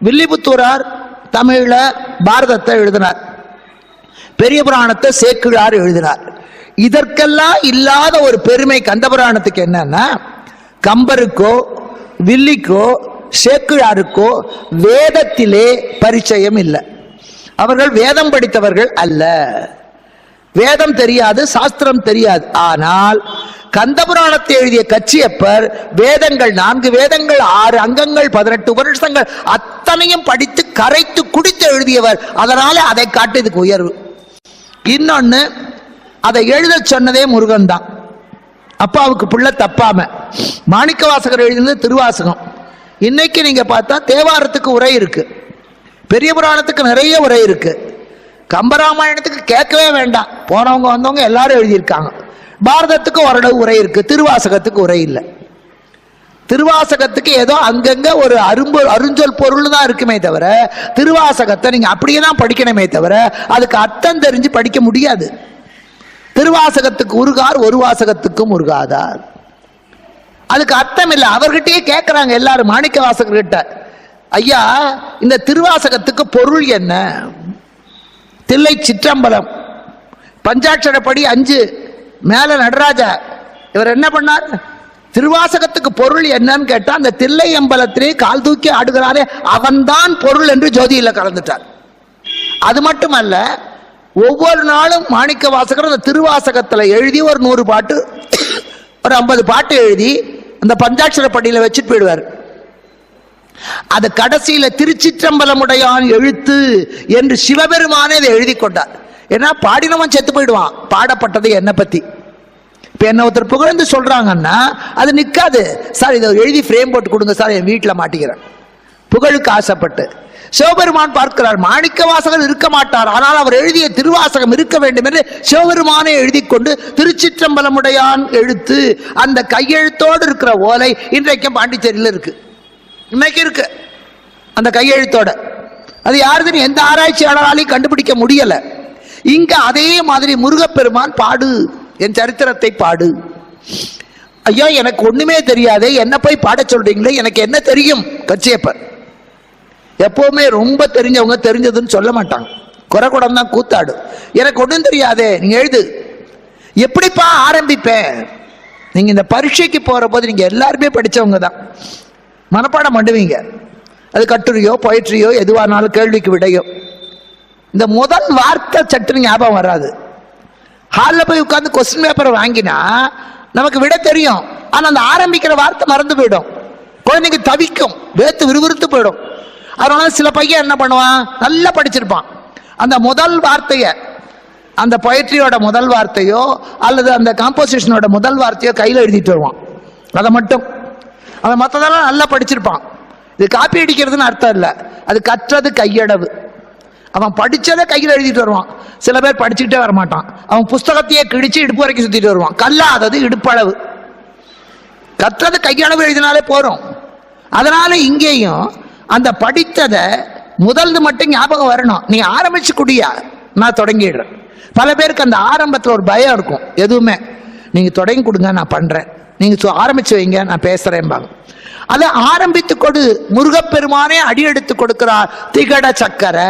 S1: வில்லிபுத்தூரார் தமிழ்ல பாரதத்தை எழுதினார், பெரிய புராணத்தை சேக்கிழார் எழுதினார். இதற்கெல்லாம் இல்லாத ஒரு பெருமை கந்தபுராணத்துக்கு என்னன்னா, கம்பருக்கோ வில்லிக்கோ சேக்கிழாருக்கோ வேதத்திலே பரிச்சயம் இல்லை. அவர்கள் வேதம் படித்தவர்கள் அல்ல, வேதம் தெரியாது, சாஸ்திரம் தெரியாது. ஆனால் கந்தபுராணத்தை எழுதிய கச்சியப்பர் வேதங்கள், 4 வேதங்கள், 6 அங்கங்கள், 18 வருஷங்கள் அத்தனையும் படித்து கரைத்து குடித்து எழுதியவர். அதனால அதை காட்டுறதுக்கு உயர்வு. இன்னொன்னு, அதை எழுத சொன்னதே முருகன் தான், அப்பாவுக்கு பிள்ளை தப்பாம. மாணிக்க வாசகர் எழுதினது திருவாசகம். இன்னைக்கு நீங்க பார்த்தா தேவாரத்துக்கு உரை இருக்கு, பெரிய புராணத்துக்கு நிறைய உரை இருக்கு, கம்பராமாயணத்துக்கு கேட்கவே வேண்டாம், போனவங்க வந்தவங்க எல்லாரும் எழுதியிருக்காங்க. பாரதத்துக்கு ஓரளவு உரை இருக்கு, திருவாசகத்துக்கு உரை இல்லை. திருவாசகத்துக்கு ஏதோ அங்கங்க ஒரு அருஞ்சொல் பொருள் தான் இருக்குமே தவிர, திருவாசகத்தை நீங்க அப்படியே தான் படிக்கணுமே தவிர அதுக்கு அர்த்தம் தெரிஞ்சு படிக்க முடியாது. திருவாசகத்துக்கு உருகார், ஒரு வாசகத்துக்கும் உருகாதார், அதுக்கு அர்த்தம் இல்லை. அவர்கிட்டயே கேட்கிறாங்க எல்லாரும் மாணிக்க வாசகர்கிட்ட, ஐயா இந்த திருவாசகத்துக்கு பொருள் என்ன? தில்லை சிற்றம்பலம் பஞ்சாட்சரப்படி 5 மேல நடராஜா, இவர் என்ன பண்ணார்? திருவாசகத்துக்கு பொருள் என்னன்னு கேட்டா, அந்த தில்லை அம்பலத்திலே கால் தூக்கி ஆடுகிறாரே அவன்தான் பொருள் என்று ஜோதியில கலந்துட்டார். அது மட்டுமல்ல, ஒவ்வொரு நாளும் மாணிக்க வாசகர் அந்த திருவாசகத்துல எழுதி ஒரு 100 பாட்டு, ஒரு 50 பாட்டு எழுதி அந்த பஞ்சாட்சரப்படியில வச்சுட்டு போயிடுவார். அது கடைசியில திருச்சிற்றம்பலமுடையான் எழுத்து என்று சிவபெருமானே இதை எழுதி கொண்டார். ஏன்னா பாடினவன் செத்து போயிடுவான், பாடப்பட்டது என்ன பத்தி. இப்ப என்ன ஒருத்தர் புகழ்ந்து சொல்றாங்கன்னா அது நிக்காது. சார் இதை எழுதி ஃப்ரேம் போட்டு கொடுங்க சார், என் வீட்டில் மாட்டிக்கிறேன், புகழுக்கு ஆசைப்பட்டு. சிவபெருமான் பார்க்கிறார், மாணிக்க வாசகர் இருக்க மாட்டார், ஆனால் அவர் எழுதிய திருவாசகம் இருக்க வேண்டும் என்று சிவபெருமானே எழுதி கொண்டு திருச்சிற்றம்பலமுடையான் எழுத்து, அந்த கையெழுத்தோடு இருக்கிற ஓலை இன்றைக்கும் பாண்டிச்சேரியில் இருக்கு, இன்னைக்கு இருக்கு அந்த கையெழுத்தோட. அது யாருன்னு எந்த ஆராய்ச்சியாளராலையும் கண்டுபிடிக்க முடியல. இங்க அதே மாதிரி முருகப்பெருமான் பாடு, என் சரித்திரத்தை பாடு. ஐயா எனக்கு ஒண்ணுமே தெரியாதே, என்ன போய் பாட சொல்றீங்களே, எனக்கு என்ன தெரியும்? கச்சியப்பர் எப்பவுமே ரொம்ப தெரிஞ்சவங்க தெரிஞ்சதுன்னு சொல்ல மாட்டாங்க, குறை குடம் தான் கூத்தாடு. எனக்கு ஒன்றும் தெரியாதே, நீங்க எழுது. எப்படிப்பா ஆரம்பிப்பேன்? நீங்க இந்த பரீட்சைக்கு போற போது நீங்க எல்லாருமே படிச்சவங்க தான், மனப்பாடம் பண்ணுவீங்க. அது கட்டுரையோ பொயட்ரியோ எதுவானாலும் கேள்விக்கு விடையோ. இந்த முதல் வார்த்தை சட்டுன்னு ஞாபகம் வராது. ஹாலில் போய் உட்காந்து கொஸ்டின் பேப்பரை வாங்கினா நமக்கு விட தெரியும், ஆனா அந்த ஆரம்பிக்கிற வார்த்தை மறந்து போயிடும், குழந்தைங்க தவிக்கும், வேத்து விறுவிறுத்து போயிடும். அதனால சில பையன் என்ன பண்ணுவான், நல்லா படிச்சிருப்பான், அந்த முதல் வார்த்தைய, அந்த பொயட்ரியோட முதல் வார்த்தையோ அல்லது அந்த காம்போசிஷனோட முதல் வார்த்தையோ கையில் எழுதிட்டு வருவான். அதை மட்டும், அதை மற்றதெல்லாம் நல்லா படிச்சிருப்பான். இது காப்பி அடிக்கிறதுன்னு அர்த்தம் இல்லை, அது கற்றது கையளவு. அவன் படிச்சதை கையில் எழுதிட்டு வருவான். சில பேர் படிச்சுக்கிட்டே வரமாட்டான், அவன் புஸ்தகத்தையே கிழிச்சு இடுப்பு வரைக்கும் சுத்திட்டு வருவான். கல்லாதது இடுப்பளவு, கற்றது கையளவு எழுதினாலே போறோம். அதனால இங்கேயும் அந்த படித்ததை முதல்து மட்டும் ஞாபகம் வரணும். நீ ஆரம்பிச்சு குடியா, நான் தொடங்கிடுறேன். பல பேருக்கு அந்த ஆரம்பத்தில் ஒரு பயம் இருக்கும். எதுவுமே நீங்க தொடங்கி கொடுங்க, நான் பண்றேன், நீங்க ஆரம்பிச்சு வைங்க, நான் பேசுறேன்பாங்க. அதை ஆரம்பித்து கொடு. முருகப்பெருமானே அடி எடுத்து கொடுக்கிறார். திகட சக்கரை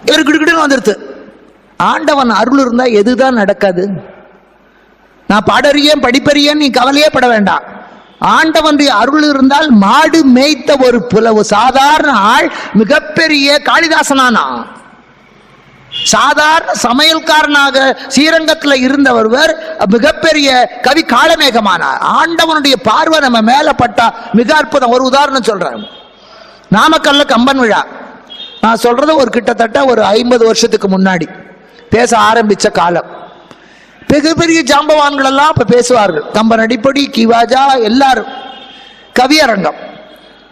S1: இவர் கிடுக்கிட்டு வந்துருது. ஆண்டவன் அருள் இருந்தா எதுதான் நடக்காது? நான் பாடறியேன் படிப்பறியேன் நீ கவலையே பட வேண்டாம். ஆண்டவனுடைய அருள் இருந்தால் மாடு மேய்த்த ஒரு புலவு சாதாரண ஆள் மிகப்பெரிய காளிதாசனானா. சாதாரண சமையல்காரனாக ஸ்ரீரங்கத்தில் இருந்த ஒருவர் மிகப்பெரிய கவி காளமேகமானார். ஆண்டவனுடைய பார்வை நம்ம மேல பட்டா மிக அற்புதம். ஒரு உதாரணம் சொல்றேன். நாமக்கல்ல கம்பன் விழா. நான் சொல்றது ஒரு கிட்டத்தட்ட ஒரு 50 வருஷத்துக்கு முன்னாடி பேச ஆரம்பிச்ச காலம். பெரிய பெரிய ஜாம்பவான்கள் எல்லாம் இப்ப பேசுவார்கள். கம்பன் அடிப்படி, கிவாஜா, எல்லாரும். கவியரங்கம்.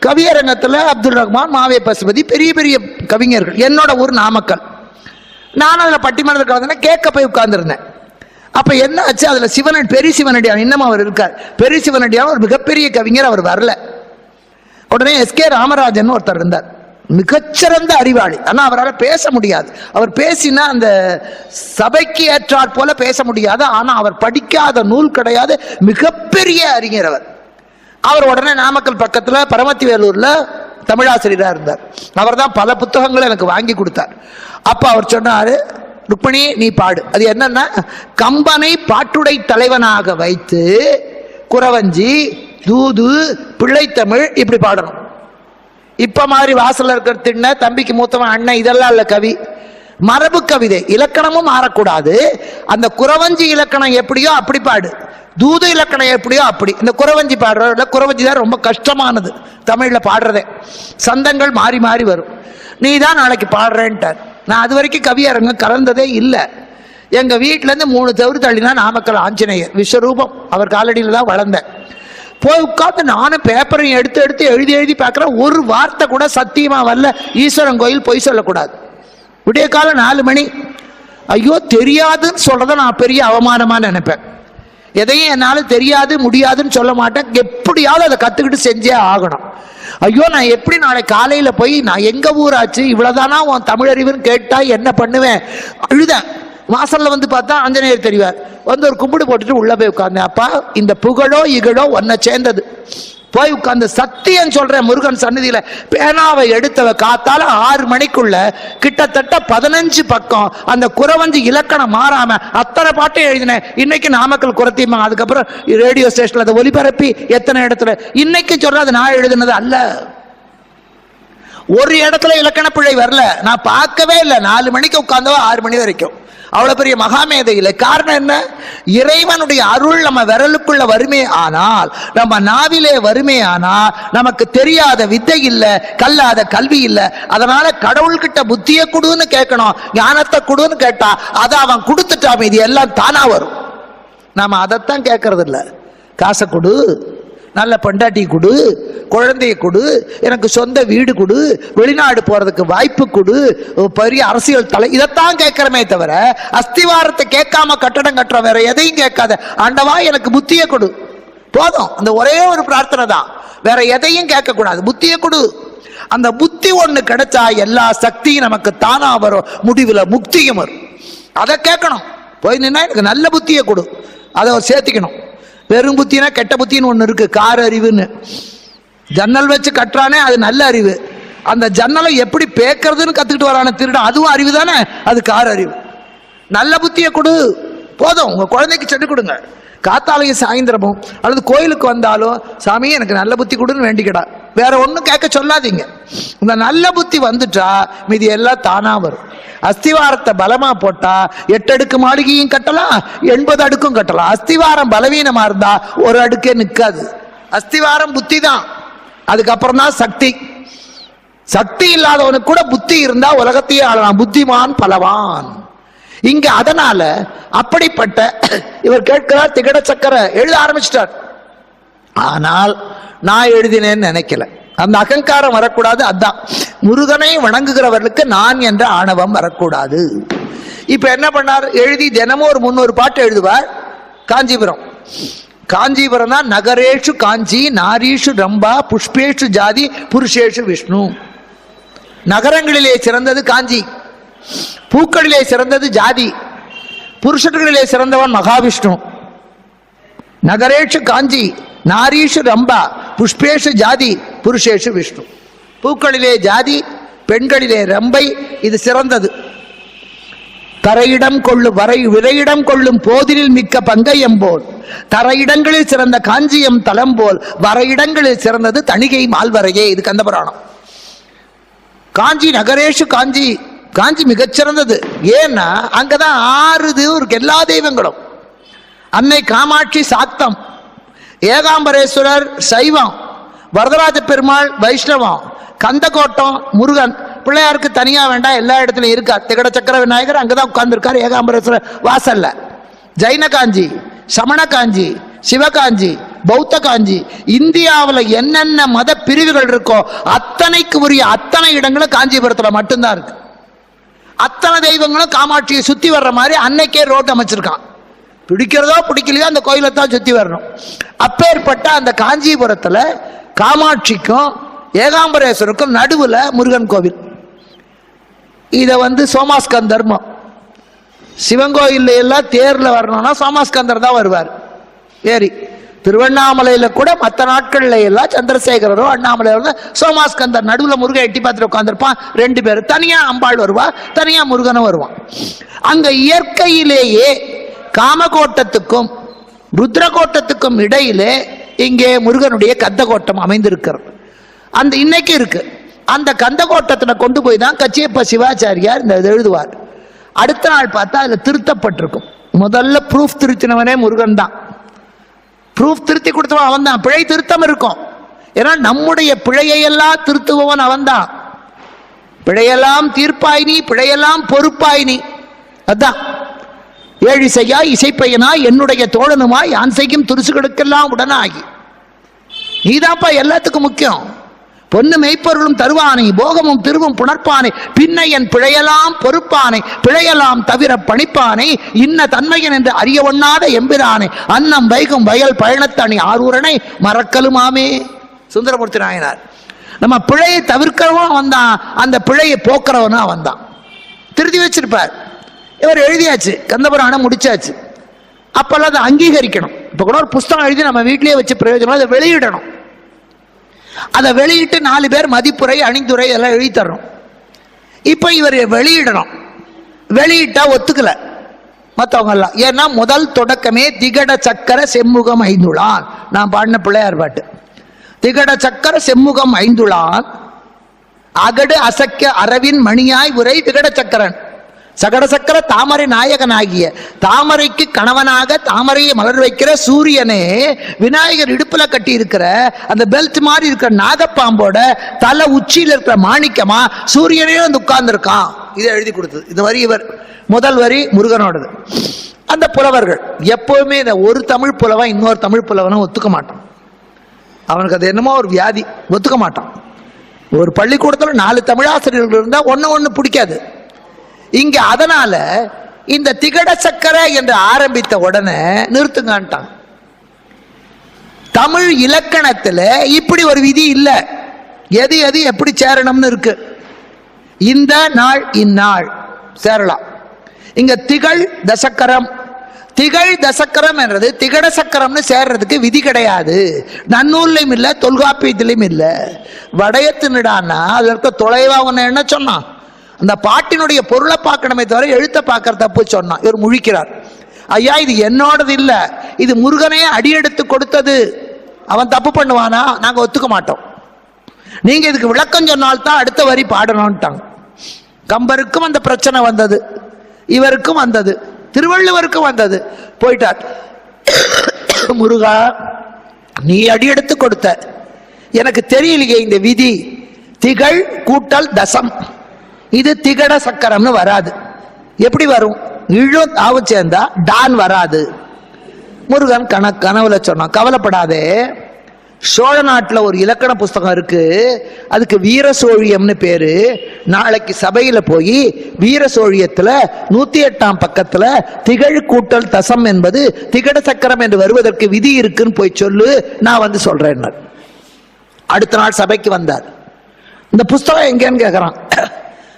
S1: கவியரங்கத்தில் அப்துல் ரஹ்மான், மாவே பசுபதி, பெரிய பெரிய கவிஞர்கள். என்னோட ஊர் நாமக்கல். நான் அதில் பட்டிமன்றத்தில் கலந்தேன். கேட்க போய் உட்கார்ந்துருந்தேன். அப்ப என்ன ஆச்சு, அதுல சிவனடி, பெரிய சிவனடியான், இன்னமும் அவர் இருக்கார். பெரிய சிவனடியான் ஒரு மிகப்பெரிய கவிஞர். அவர் வரல. உடனே எஸ்கே ராமராஜன் ஒருத்தர் இருந்தார், மிகச்சிறந்த அறிவாளி. ஆனா அவரால் பேச முடியாது. அவர் பேசினா அந்த சபைக்கு ஏற்றாற் போல பேச முடியாது. ஆனா அவர் படிக்காத நூல் கிடையாது. மிகப்பெரிய அறிஞர் அவர். அவர் உடனே நாமக்கல் பக்கத்துல பரமத்தி வேலூர்ல தமிழாசிரியராக இருந்தார். அவர் தான் பல புத்தகங்களை எனக்கு வாங்கி கொடுத்தார். அப்ப அவர் சொன்னாரு, ருக்மணி நீ பாடு. அது என்னன்னா, கம்பனை பாட்டுடை தலைவனாக வைத்து குறவஞ்சி, தூது, பிள்ளைத்தமிழ் இப்படி பாடணும். இப்ப மாதிரி வாசல்ல இருக்கிற திண்ண, தம்பிக்கு மூத்தவன், அண்ணன், இதெல்லாம் இல்ல கவி. மரபு கவிதை. இலக்கணமும் மாறக்கூடாது. அந்த குறவஞ்சி இலக்கணம் எப்படியோ அப்படி பாடு, தூது இலக்கணம் எப்படியோ அப்படி. இந்த குறவஞ்சி பாடுற, குறவஞ்சி தான் ரொம்ப கஷ்டமானது தமிழ்ல பாடுறதே. சந்தங்கள் மாறி மாறி வரும். நீ தான் நாளைக்கு பாடுறேன்ட்டார். நான் அது வரைக்கும் கவியரங்க கலந்ததே இல்லை. எங்க வீட்டுல இருந்து 3 தவறு தள்ளினா நாமக்கல் ஆஞ்சநேயர் விஸ்வரூபம். அவர் காலடியில் தான் வளர்ந்தேன். போய் உட்காந்து நானும் பேப்பரையும் எடுத்து எடுத்து எழுதி எழுதி பார்க்கிறேன். ஒரு வார்த்தை கூட சத்தியமா வரல. ஈஸ்வரன் கோயில் பொய் சொல்லக்கூடாது. விடிய காலம் 4 மணி. ஐயோ, தெரியாதுன்னு சொல்றத நான் பெரிய அவமானமா நினைப்பேன். எதையும் என்னால தெரியாது முடியாதுன்னு சொல்ல மாட்டேன். எப்படியாவது அதை கத்துக்கிட்டு செஞ்சே ஆகணும். ஐயோ, நான் எப்படி நாளை காலையில போய், நான் எங்க ஊராச்சு, இவ்வளவுதானா உன் தமிழறிவுன்னு கேட்டா என்ன பண்ணுவேன்? அழுதேன். வாசல்ல வந்து பார்த்தா ஆஞ்சநேயர் தெரிவார். வந்து ஒரு கும்பிடு போட்டுட்டு உள்ள போய் உட்கார்ந்தேன். அப்பா, இந்த புகழோ இகழோ ஒன்ன சேர்ந்தது. போய் உட்கார்ந்து சத்தியம் சொல்றேன், முருகன் சன்னதியில பேனாவை எடுத்தவ காத்தால 6 மணிக்குள்ள கிட்டத்தட்ட 15 பக்கம் அந்த குறவஞ்சி இலக்கணம் மாறாம அத்தனை பாட்டை எழுதினேன். இன்னைக்கு நாமக்கல் குறத்தியமா. அதுக்கப்புறம் ரேடியோ ஸ்டேஷன்ல அதை ஒலிபரப்பி எத்தனை இடத்துல. இன்னைக்கு சொல்ற அது நான் எழுதினது அல்ல. ஒரு இடத்துல இலக்கண பிழை வரல. நான் பார்க்கவே இல்லை. 4 மணிக்கு உட்கார்ந்தவா 6 மணி வரைக்கும். அவ்வளவு பெரிய மகாமேதை இல்லை. காரணம் என்ன? இறைவனுடைய அருள் நம்ம விரலுக்குள்ள வறுமை ஆனால், நம்ம நாவிலே வறுமை ஆனால், நமக்கு தெரியாத வித்தை இல்லை, கல்லாத கல்வி இல்லை. அதனால கடவுள்கிட்ட புத்தியை கொடுன்னு கேட்கணும், ஞானத்தை கொடுன்னு கேட்டா அதை அவன் கொடுத்துட்டா மீதி எல்லாம் தானா வரும். நாம அதைத்தான் கேட்கறது இல்லை. காசை கொடு, நல்ல பொண்டாட்டி கொடு, குழந்தைய கொடு, எனக்கு சொந்த வீடு கொடு, வெளிநாடு போறதுக்கு வாய்ப்பு கொடு, பெரிய அரசியல் தலை, இதைத்தான் கேட்கிறமே தவிர அஸ்திவாரத்தை கேட்காம கட்டடம் கட்டுற வேற எதையும் கேட்காத. ஆண்டவா எனக்கு புத்தியை கொடு போதும். அந்த ஒரே ஒரு பிரார்த்தனை தான். வேற எதையும் கேட்க கூடாது. புத்தியை கொடு. அந்த புத்தி ஒண்ணு கிடைச்சா எல்லா சக்தியும் நமக்கு தானா வரும். முடிவுல முக்தியும் வரும். அதை கேட்கணும். போய் நின்னா எனக்கு நல்ல புத்தியை கொடு, அதை சேர்த்திக்கணும். வெறும் புத்தினா கெட்ட புத்தின்னு ஒண்ணு இருக்கு, கார் அறிவுன்னு. ஜன்னல் வச்சு கட்டுறானே அது நல்ல அறிவு. அந்த ஜன்னலை எப்படி பேக்கிறதுன்னு கத்துக்கிட்டு வரான திருட, அதுவும் அறிவு தானே, அது கார் அறிவு. நல்ல புத்தியை கொடு போதும். உங்க குழந்தைக்கு சொல்லிக் கொடுங்க. காத்தாலையும் சாயந்தரமும் அல்லது கோயிலுக்கு வந்தாலும், சாமி எனக்கு நல்ல புத்தி கொடுன்னு வேண்டிக்கடா. வேற ஒன்றும் கேட்க சொல்லாதீங்க. இந்த நல்ல புத்தி வந்துட்டா மீதி எல்லாம் தானா வரும். அஸ்திவாரத்தை பலமா போட்டா 8 அடுக்கு மாளிகையும் கட்டலாம், 80 அடுக்கும் கட்டலாம். அஸ்திவாரம் பலவீனமா இருந்தா ஒரு அடுக்கே நிற்காது. அஸ்திவாரம் புத்தி தான். அதுக்கப்புறம் தான் சக்தி. சக்தி இல்லாதவனுக்கு கூட புத்தி இருந்தா உலகத்தையே ஆளலாம். புத்திமான் பலவான். இங்க அதனால அப்படிப்பட்ட இவர் கேட்கிறார், திகட சக்கர எழுத ஆரம்பிச்சிட்டார். ஆனால் நான் எழுதினேன்னு நினைக்கல. அந்த அகங்காரம் வரக்கூடாது. அதான் முருகனை வணங்குகிறவர்களுக்கு நான் என்ற ஆணவம் வரக்கூடாது. இப்ப என்ன பண்ணார்? எழுதி தினமும் ஒரு 300 பாட்டு எழுதுவார். காஞ்சிபுரம். காஞ்சிபுரம் தான் நகரேஷு காஞ்சி, நாரீஷு ரம்பா, புஷ்பேஷு ஜாதி, புருஷேஷு விஷ்ணு. நகரங்களிலே சிறந்தது காஞ்சி, பூக்களிலே சிறந்தது ஜாதி, புருஷர்களிலே சிறந்தவன் மகாவிஷ்ணு. நகரேஷு காஞ்சி, நாரீஷு ரம்பா, புஷ்பேஷு ஜாதி, புருஷேஷு விஷ்ணு. பூக்களிலே ஜாதி, பெண்களிலே ரம்பை, இது சிறந்தது. தரையிடம் கொள்ளும் விரையிடம் கொள்ளும் போதினில் மிக்க பங்கையம் போல் தரையிடங்களில் சிறந்த காஞ்சியம் தலம் போல் வரையிடங்களில் சிறந்தது தணிகை மால்வரையே. இது கந்தபுராணம். காஞ்சி நகரேஷு காஞ்சி, காஞ்சி மிகச்சிறந்தது. ஏன்னா அங்கதான் 6 இருக்கு, எல்லா தெய்வங்களும். அன்னை காமாட்சி சாக்தம், ஏகாம்பரேஸ்வரர் சைவம், வரதராஜ பெருமாள் வைஷ்ணவம், கந்தகோட்டம் முருகன். பிள்ளையாருக்கு தனியா வேண்டாம், எல்லா இடத்துலையும் இருக்கார். திகட சக்கர விநாயகர் அங்கதான் உட்கார்ந்து இருக்கார் ஏகாம்பரேஸ்வரர் வாசல்ல. ஜைன காஞ்சி, சமண காஞ்சி, சிவகாஞ்சி, பௌத்த காஞ்சி, இந்தியாவில் என்னென்ன மத பிரிவுகள் இருக்கோ அத்தனைக்கு உரிய அத்தனை இடங்களும் காஞ்சிபுரத்தில் மட்டும்தான் இருக்கு. அத்தனை தெய்வங்களும் காமாட்சியை சுத்தி வர்ற மாதிரி அன்னைக்கே ரோட் அமைச்சிருக்கான். பிடிக்கிறதோ பிடிக்கலையோ அந்த கோயிலை தான் சுத்தி வரணும். அப்பேற்பட்ட அந்த காஞ்சிபுரத்தில் காமாட்சிக்கும் ஏகாம்பரேஸ்வருக்கும் நடுவில் முருகன் கோவில். இதை சோமாஸ்கந்தர்மம். சிவன் கோயில் எல்லாம் தேர்ல வரணும்னா சோமாஸ்கந்தர் தான் வருவார் ஏறி. திருவண்ணாமலையில கூட மற்ற நாட்கள்ல எல்லாம் சந்திரசேகரரோ அண்ணாமலையோ சோமாஸ்கந்தர் நடுவில் முருகன் எட்டி பார்த்துட்டு உட்காந்துருப்பான். 2 பேர் தனியா அம்பாள் வருவா, தனியா முருகனும் வருவான். அங்க இயற்கையிலேயே காமகோட்டத்துக்கும் ருத்ரகோட்டத்துக்கும் இடையிலே இங்கே முருகனுடைய கந்தகோட்டம் அமைந்திருக்கிறது. அந்த இன்னைக்கு இருக்கு. அந்த கந்தகோட்டத்தில் கொண்டு போய் தான் கச்சியப்ப சிவாச்சாரியார் இந்த எழுதுவார். அடுத்த நாள் பார்த்தா அதுல திருத்தப்பட்டிருக்கும். முதல்ல ப்ரூஃப் திருத்தினவனே முருகன் தான். ப்ரூஃப் திருத்தி கொடுத்தவன் அவன் தான். பிழை திருத்தம் இருக்கும். ஏன்னா நம்முடைய பிழையெல்லாம் திருத்துபவன் அவன் தான். பிழையெல்லாம் தீர்ப்பாயினி, பிழையெல்லாம் பொறுப்பாயினி. அதான் ஏழிசையா இசைப்பையனா என்னுடைய தோழனுமாய் யான் செய்யும் துருசுகளுக்கெல்லாம் உடனாகி. நீதாப்பா எல்லாத்துக்கும் முக்கியம். பொன்னு மெய்ப்பொருளும் தருவானை, போகமும் திருவும் புணர்ப்பானை, பின்னை என் பிழையெல்லாம் பொறுப்பானை, பிழையெல்லாம் தவிர பணிப்பானை, இன்ன தன்மையன் என்று அறிய ஒண்ணாத எம்பிரானை, அன்னம் வைகும் வயல் பயணத்தணி ஆரூரனை மறக்கலுமாமே. சுந்தரமூர்த்தி நாயனார். நம்ம பிழையை தவிர்க்கிறவன் வந்தான், அந்த பிழையை போக்குறவனும் வந்தான். திருத்தி வச்சிருப்பார். இவர் எழுதியாச்சு, கந்தபுராணம் முடிச்சாச்சு. அப்பெல்லாம் அதை அங்கீகரிக்கணும். இப்ப கூட ஒரு புஸ்தகம் எழுதி நம்ம வீட்டிலேயே வச்சு பிரயோஜனம், அதை வெளியிடணும். அதை வெளியிட்டு 4 பேர் மதிப்புரை அணிந்துரை எல்லாம் எழுதி தரணும். இப்ப இவர் வெளியிடணும். வெளியிட்டா ஒத்துக்கல மற்றவங்க எல்லாம். ஏன்னா முதல் தொடக்கமே திகட சக்கர செம்முகம் ஐந்துளான். நான் பாடின பிள்ளையார் பாட்டு. திகட சக்கர செம்முகம் ஐந்துளான் அகடு அசக்க அரவின் மணியாய் உரை விகட சக்கரன் சகட சக்கர தாமரை நாயகனாகிய தாமரைக்கு கணவனாக தாமரையை மலர் வைக்கிற சூரியனே விநாயகர் இடுப்புல கட்டி இருக்கிற அந்த பெல்ட் மாதிரி இருக்கிற நாகப்பாம்போட தலை உச்சியில் இருக்கிற மாணிக்கமா சூரியனே உட்கார்ந்து இருக்கான். இதை எழுதி கொடுத்தது. இந்த வரி இவர் முதல் வரி முருகனோடது. அந்த புலவர்கள் எப்பவுமே இந்த ஒரு தமிழ் புலவன் இன்னொரு தமிழ் புலவனை ஒத்துக்க மாட்டான். அவனுக்கு அது என்னமோ ஒரு வியாதி, ஒத்துக்க மாட்டான். ஒரு பள்ளிக்கூடத்தில் 4 தமிழாசிரியர்கள் இருந்தா ஒன்னு பிடிக்காது. இங்க அதனால இந்த திகட சக்கர என்று ஆரம்பித்த உடனே நிறுத்துங்கன்ட்டான். தமிழ் இலக்கணத்துல இப்படி ஒரு விதி இல்ல. எது எது எப்படி சேரணும்னு இருக்கு. இந்த நாள் இந்நாள் சேரலாம். இங்க திகழ் தசக்கரம், திகழ் தசக்கரம் என்றது திகட சக்கரம்னு சேர்றதுக்கு விதி கிடையாது. நன்னூல்லையும் இல்ல, தொல்காப்பியத்திலையும் இல்ல. வடயத்தினுடான்னா அதுல இருக்க தொலைவா ஒன்னு என்ன சொன்னான், அந்த பாட்டினுடைய பொருளை பார்க்கணுமே தவிர எழுத்த பார்க்கற தப்பு சொன்னான். இவர் முழிக்கிறார். ஐயா இது என்னோடது இல்ல, இது முருகனே அடியெடுத்து கொடுத்தது. அவன் தப்பு பண்ணுவானா? நாங்க ஒத்துக்க மாட்டோம். நீங்க இதுக்கு விளக்கம் சொன்னால்தான் அடுத்த வரி பாடணும்ட்டாங்க. கம்பருக்கும் அந்த பிரச்சனை வந்தது, இவருக்கும் வந்தது, திருவள்ளுவருக்கும் வந்தது. போயிட்டார். முருகா நீ அடியெடுத்து கொடுத்த, எனக்கு தெரியலையே இந்த விதி. திகழ் கூட்டல் தசம், இது திகட சக்கரம்னு வராது. எப்படி வரும்? இழும் ஆவு சேர்ந்தா டான் வராது. முருகன் கனவுல சொன்னான், கவலைப்படாதே, சோழ நாட்டில் ஒரு இலக்கண புஸ்தகம் இருக்கு, அதுக்கு வீர சோழியம்னு பேரு. நாளைக்கு சபையில போய் வீர சோழியத்துல 108ஆம் பக்கத்துல திகழ் கூட்டல் தசம் என்பது திகட சக்கரம் என்று வருவதற்கு விதி இருக்குன்னு போய் சொல்லு, நான் சொல்றேன். அடுத்த நாள் சபைக்கு வந்தார். இந்த புஸ்தகம் எங்கன்னு கேட்கிறான்.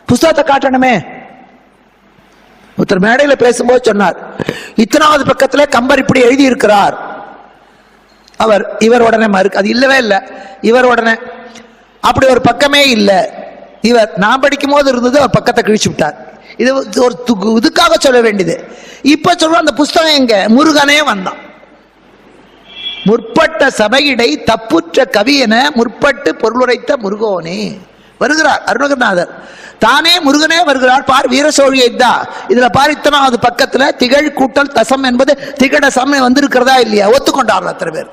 S1: புஸ்தகத்தை காட்டணுமே. ஒருத்தர் மேடையில பேசும்போது சொன்னார், இத்தனாவது பக்கத்துல கம்பர் இப்படி எழுதி இருக்கிறார். இவர் உடனே மறுக்க, அது இல்லவே இல்லை. இவர் உடனே அப்படி ஒரு பக்கமே இல்லை. இவர் நான் படிக்கும் போது இருந்தது, அவர் பக்கத்தை கிழிச்சு விட்டார். இது ஒரு இதுக்காக சொல்ல வேண்டியது. இப்ப சொல்ற அந்த புஸ்தகம் எங்க? முருகனே வந்தான். முற்பட்ட சபையிடை தப்புற்ற கவியென முற்பட்டு பொருளுரைத்த முருகோனே வருகிறார் அருணகிரிநாதர். தானே முருகனே வருகிறார். பார் வீரசோழியைதா இதுல பார் இத்தனாவது பக்கத்துல திகழ் கூட்டல் தசம் என்பது திகட சமயம் வந்திருக்கிறதா இல்லையா? ஒத்துக்கொண்டார்கள் அத்தனை பேர்.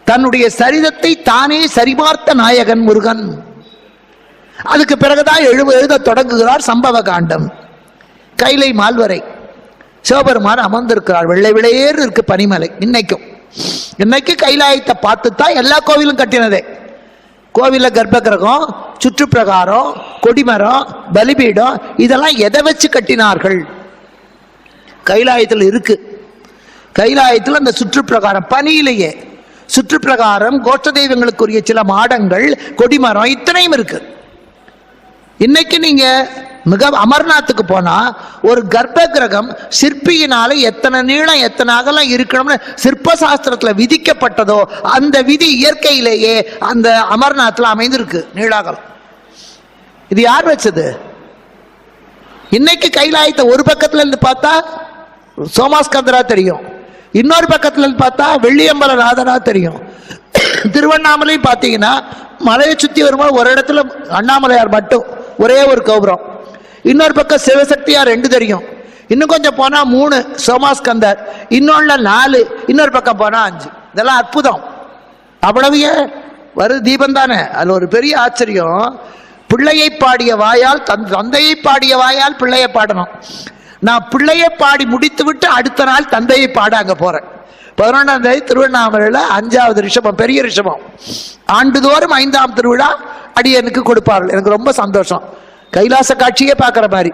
S1: தன்னுடைய சரிதத்தை தானே சரிபார்த்த நாயகன் முருகன். அதுக்கு பிறகுதான் எழுத தொடங்குகிறார் சம்பவ காண்டம். கைலை மால்வரை சிவபெருமான் அமர்ந்திருக்கிறார். வெள்ளை விளையேறு இருக்கு பனிமலை. இன்னைக்கு கைலாயத்தை பார்த்துத்தான் எல்லா கோவிலும் கட்டினதே. கோவில கர்ப்ப கிரகம், சுற்றுப்பிரகாரம், கொடிமரம், பலிபீடம் இதெல்லாம் எதை வச்சு கட்டினார்கள்? கைலாயத்தில் இருக்கு. கைலாயத்தில் அந்த சுற்றுப்பிரகாரம் பனியிலேயே சுற்றுப்பிரகாரம், கோஷ்ட தெய்வங்களுக்குரிய சில மாடங்கள், கொடிமரம் இத்தனையும் இருக்கு. இன்னைக்கு நீங்க மிக அமர்நாத்துக்கு போனா ஒரு கர்ப்ப கிரகம் சிற்பியினால எத்தனை நீளம் எத்தனை அகலம் இருக்கணும்னு சிற்ப சாஸ்திரத்துல விதிக்கப்பட்டதோ அந்த விதி இயற்கையிலேயே அந்த அமர்நாத்ல அமைந்திருக்கு. நீளாகலம் இது யார் வச்சது? இன்னைக்கு கைலாயத்தை ஒரு பக்கத்துல இருந்து பார்த்தா சோமாஸ்கந்தரா தெரியும், இன்னொரு பக்கத்துல இருந்து பார்த்தா வெள்ளியம்பல நாதரா தெரியும். திருவண்ணாமலை பார்த்தீங்கன்னா மலையை சுத்தி வரும்போது ஒரு இடத்துல அண்ணாமலையார் மட்டும் ஒரே ஒரு கோபுரம், இன்னொரு பக்கம் சிவசக்தியார் 2 தெரியும், இன்னும் கொஞ்சம் போனா 3 சோமாஸ்கந்தர், இன்னொன்னு 4, இன்னொரு பக்கம் போனா 5. இதெல்லாம் அற்புதம். அவ்வளவு வரு தீபம் தானே. அதுல ஒரு பெரிய ஆச்சரியம், பிள்ளையை பாடிய வாயால் தந்தையை பாடிய வாயால் பிள்ளையை பாடணும். நான் பிள்ளையை பாடி முடித்து விட்டு அடுத்த நாள் தந்தையை பாட அங்க போறேன். 11ஆம் தேதி திருவண்ணாமலையில் 5வது ரிஷபம், பெரிய ரிஷபம். ஆண்டுதோறும் 5ஆம் திருவிழா அடியனுக்கு கொடுப்பார்கள். எனக்கு ரொம்ப சந்தோஷம். கைலாச காட்சியே பார்க்குற மாதிரி.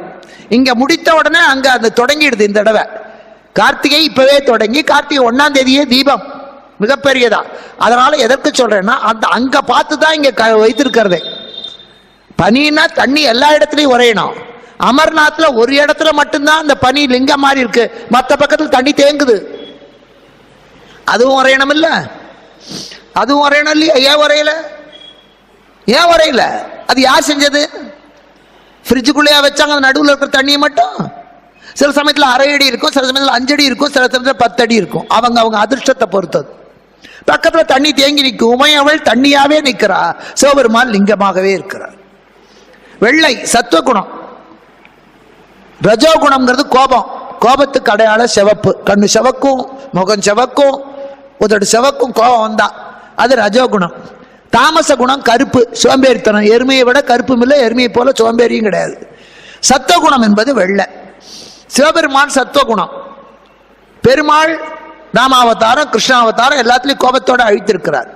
S1: இங்க முடித்த உடனே அங்க அந்த தொடங்கிடுது. இந்த தடவை கார்த்திகை இப்பவே தொடங்கி கார்த்திகை 1ஆம் தேதியே தீபம் மிகப்பெரியதா. அதனால எதற்கு சொல்றேன்னா அந்த அங்க பார்த்து தான் இங்க வைத்திருக்கிறதே. பனின்னா தண்ணி எல்லா இடத்துலையும் உரையணும். அமர்நாத்ல ஒரு இடத்துல மட்டும்தான் அந்த பனி லிங்கம் மாதிரி இருக்கு, மற்ற பக்கத்தில் தண்ணி தேங்குது. அதுவும் உரையணும் இல்ல, அதுவும் உரையணும் இல்லையா? ஏன் உரையல? ஏன் உரையல? அது யார் செஞ்சது? ஃப்ரிட்ஜுக்குள்ளேயே வச்சாங்க அந்த நடுவில் இருக்கிற தண்ணியை மட்டும். சில சமயத்தில் 1/2 அடி இருக்கும், சில சமயத்தில் 5 அடி இருக்கும், சில சமயத்தில் 10 அடி இருக்கும். அவங்க அதிர்ஷ்டத்தை பொறுத்தது. பக்கத்துல தண்ணி தேங்கி நிற்கும். உமையவள் தண்ணியாவே நிற்கிறா, சிவபெருமான் லிங்கமாகவே இருக்கிறார். வெள்ளை சத்துவகுணம், ரஜோகுணம்ங்கிறது கோபம். கோபத்துக்கு அடையாள சிவப்பு. கண்ணு சிவக்கும், முகம் சிவக்கும், உதடு சிவக்கும். கோபம் வந்தா அது ரஜோகுணம். தாமச குணம் கருப்பு, சோம்பேறித்தனம். எருமையை விட கருப்பும் இல்லை, எருமையை போல சோம்பேறியும் கிடையாது. சத்துவகுணம் என்பது வெள்ளை. சிவபெருமான் சத்துவகுணம். பெருமாள் ராமாவதாரம், கிருஷ்ணாவதாரம் எல்லாத்திலையும் கோபத்தோட அழித்திருக்கிறார்.